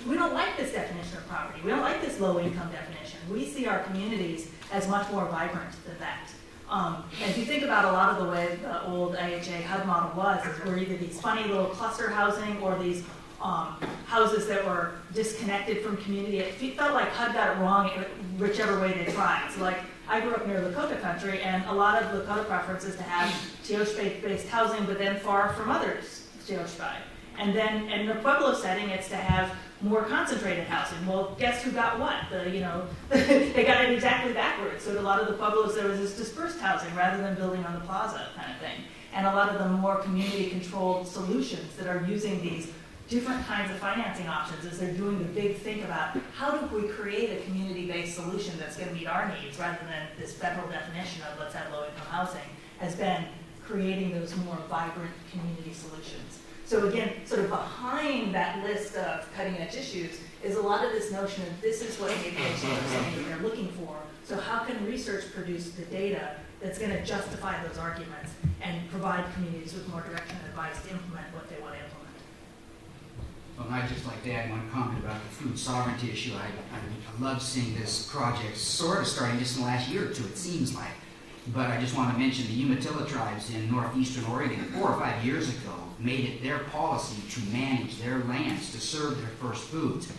we don't like this definition of poverty. We don't like this low-income definition. We see our communities as much more vibrant than that. And if you think about a lot of the way the old AHA HUD model was, is we're either these funny little cluster housing or these houses that were disconnected from community. It felt like HUD got it wrong whichever way they tried. So like, I grew up near Lakota country, and a lot of Lakota preference is to have Teospe-based housing, but then far from others, Teospe. And then in the Pueblo setting, it's to have more concentrated housing. Well, guess who got what? They got it exactly backwards. So in a lot of the Pueblos, there was this dispersed housing rather than building on the plaza kind of thing. And a lot of the more community-controlled solutions that are using these different kinds of financing options as they're doing the big think about how do we create a community-based solution that's going to meet our needs rather than this federal definition of let's have low-income housing, has been creating those more vibrant community solutions. So again, sort of behind that list of cutting-edge issues is a lot of this notion of this is what maybe are saying they're looking for. So how can research produce the data that's going to justify those arguments and provide communities with more direction and advice to implement what they want to implement? Well, I'd just like to add one comment about the food sovereignty issue. I love seeing this project sort of starting just in the last year or two, it seems like. But I just want to mention the Umatilla tribes in northeastern Oregon 4 or 5 years ago made it their policy to manage their lands to serve their first foods.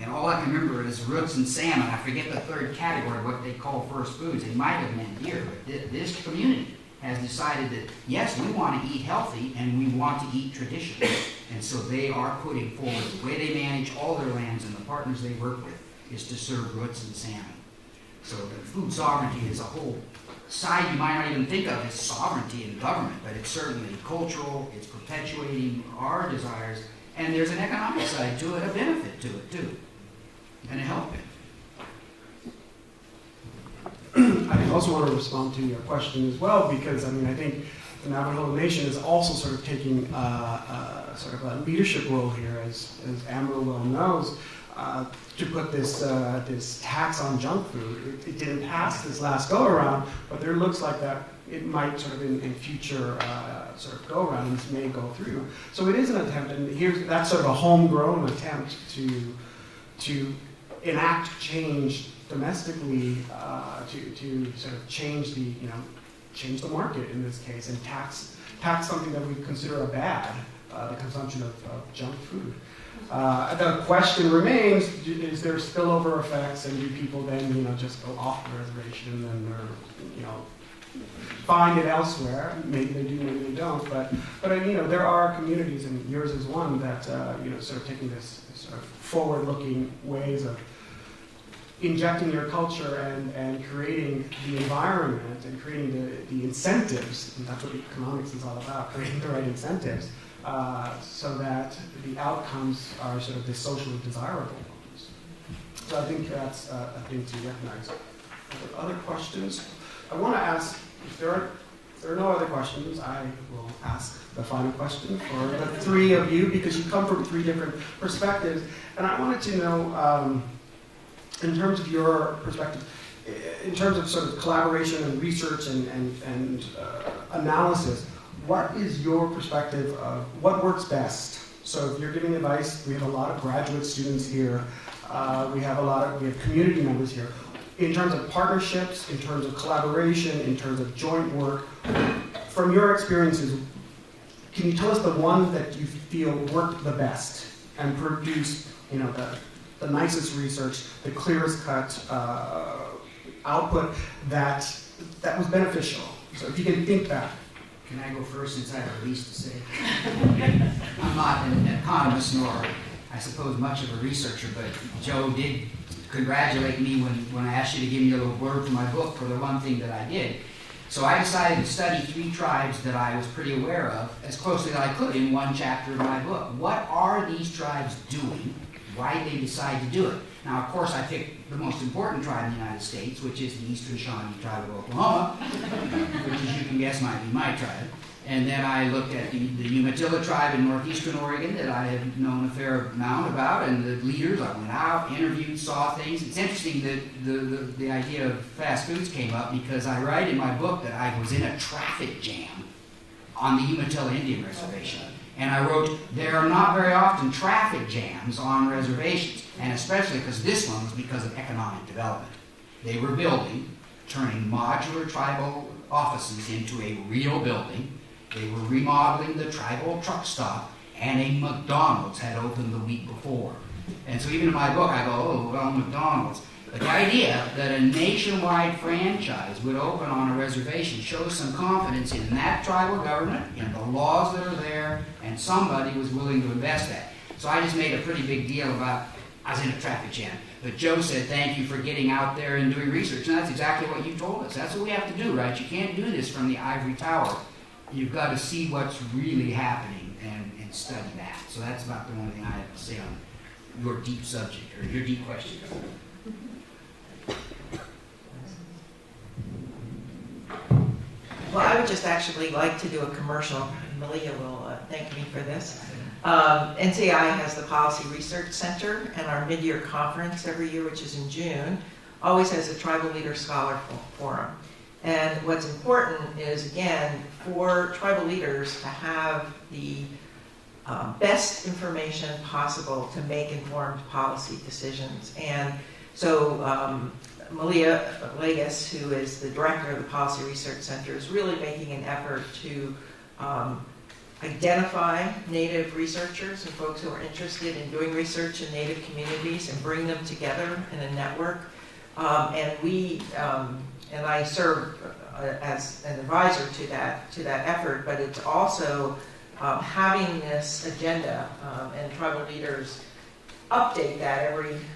And all I can remember is roots and salmon. I forget the third category, what they call first foods. It might have meant deer, but this community has decided that, yes, we want to eat healthy and we want to eat traditional. And so they are putting forward the way they manage all their lands and the partners they work with is to serve roots and salmon. So the food sovereignty is a whole side you might not even think of as sovereignty in government, but it's certainly cultural, it's perpetuating our desires, and there's an economic side to it, a benefit to it too, and a help it. I also want to respond to your question as well, because I think the Navajo Nation is also sort of taking sort of a leadership role here, as Amber well knows, to put this tax on junk food. It didn't pass this last go around, but there looks like that it might sort of in future sort of go arounds may go through. So it is an attempt, and that's sort of a homegrown attempt to enact change domestically to sort of change the market in this case, and tax something that we consider a bad, the consumption of junk food. The question remains: is there spillover effects, and do people then just go off the reservation and find it elsewhere? Maybe they do, maybe they don't. But there are communities, and yours is one that sort of taking this sort of forward-looking ways of injecting your culture and creating the environment and creating the incentives, and that's what economics is all about, creating the right incentives, so that the outcomes are sort of the socially desirable ones. So I think that's a thing to recognize. Are there other questions? I want to ask, if there are no other questions, I will ask the final question for the three of you, because you come from three different perspectives, and I wanted to know, in terms of your perspective, in terms of sort of collaboration and research and analysis, what is your perspective of what works best? So if you're giving advice, we have a lot of graduate students here, we have community members here. In terms of partnerships, in terms of collaboration, in terms of joint work, from your experiences, can you tell us the one that you feel worked the best and produced, the nicest research, the clearest cut output that was beneficial? So if you can think back. Can I go first, since I have the least to say? I'm not an economist, nor, I suppose, much of a researcher, but Joe did congratulate me when I asked you to give me a little blurb for my book for the one thing that I did. So I decided to study 3 tribes that I was pretty aware of as closely as I could in one chapter of my book. What are these tribes doing? Why did they decide to do it? Now, of course, I picked the most important tribe in the United States, which is the Eastern Shawnee tribe of Oklahoma, which, as you can guess, might be my tribe. And then I looked at the Umatilla tribe in northeastern Oregon that I had known a fair amount about, and the leaders. I went out, interviewed, saw things. It's interesting that the idea of fast foods came up, because I write in my book that I was in a traffic jam on the Umatilla Indian Reservation. And I wrote, there are not very often traffic jams on reservations, and especially because this one was because of economic development. They were turning modular tribal offices into a real building. They were remodeling the tribal truck stop, and a McDonald's had opened the week before. And so even in my book, I go, oh, well, McDonald's. But the idea that a nationwide franchise would open on a reservation shows some confidence in that tribal government, in the laws that are there, and somebody was willing to invest that. So I just made a pretty big deal about, I was in a traffic jam, but Joe said, thank you for getting out there and doing research. And that's exactly what you told us. That's what we have to do, right? You can't do this from the ivory tower. You've got to see what's really happening and study that. So that's about the only thing I have to say on your deep subject, or your deep question. Well, I would just actually like to do a commercial. Malia will thank me for this. NCI has the Policy Research Center, and our mid-year conference every year, which is in June, always has a Tribal Leader Scholar Forum. And what's important is, again, for tribal leaders to have the best information possible to make informed policy decisions. And so Malia Legis, who is the director of the Policy Research Center, is really making an effort to identify Native researchers and folks who are interested in doing research in Native communities and bring them together in a network. And I serve as an advisor to that effort, but it's also having this agenda, and tribal leaders update that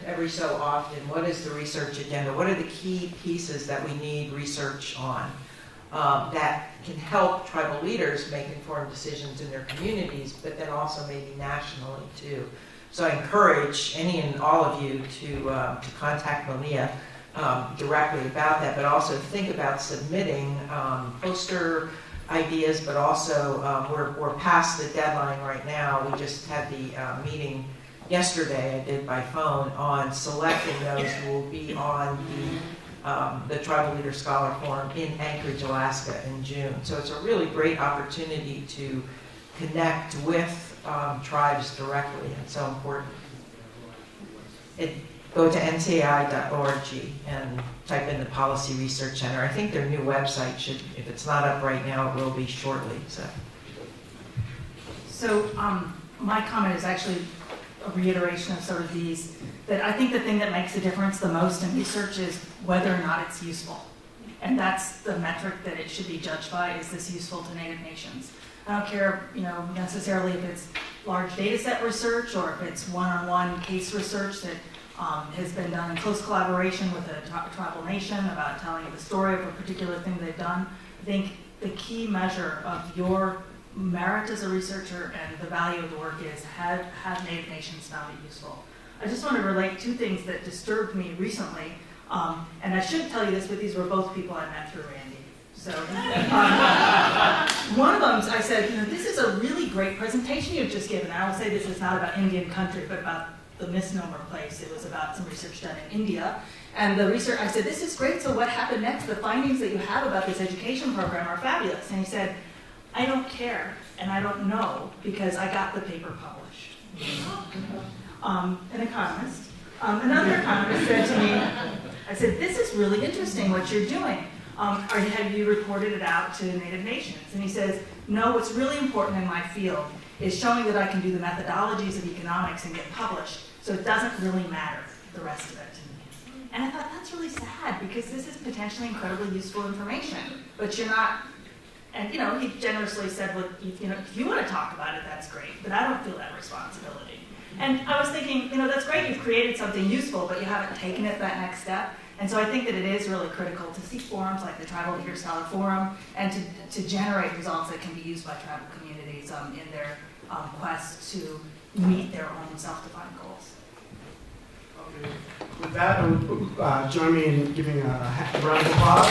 every so often. What is the research agenda? What are the key pieces that we need research on that can help tribal leaders make informed decisions in their communities, but then also maybe nationally too. So I encourage any and all of you to contact Malia directly about that, but also think about submitting poster ideas, but also we're past the deadline right now. We just had the meeting yesterday, I did by phone, on selecting those who will be on the Tribal Leader Scholar Forum in Anchorage, Alaska in June. So it's a really great opportunity to connect with tribes directly. It's so important. Go to nci.org and type in the Policy Research Center. I think their new website should, if it's not up right now, it will be shortly. So my comment is actually a reiteration of sort of these, that I think the thing that makes a difference the most in research is whether or not it's useful. And that's the metric that it should be judged by, is this useful to Native nations? I don't care, necessarily if it's large data set research or if it's one-on-one case research that has been done in close collaboration with a tribal nation about telling the story of a particular thing they've done. I think the key measure of your merit as a researcher and the value of the work is, have Native nations found it useful? I just want to relate two things that disturbed me recently, and I should tell you this, but these were both people I met through Randy. So one of them, I said, this is a really great presentation you've just given. I will say this is not about Indian country, but about the misnomer place. It was about some research done in India. And the research, I said, this is great, so what happened next? The findings that you have about this education program are fabulous. And he said, I don't care, and I don't know, because I got the paper published. An economist. Another economist said to me, I said, this is really interesting what you're doing. Have you reported it out to Native nations? And he says, no, what's really important in my field is showing that I can do the methodologies of economics and get published, so it doesn't really matter, the rest of it. And I thought, that's really sad, because this is potentially incredibly useful information, but you're not, and he generously said, well, if you want to talk about it, that's great, but I don't feel that responsibility. And I was thinking, that's great, you've created something useful, but you haven't taken it that next step. And so I think that it is really critical to see forums like the Tribal Leader Scholar Forum and to generate results that can be used by tribal communities in their quest to meet their own self-defined goals. Okay. With that, join me in giving a round of applause.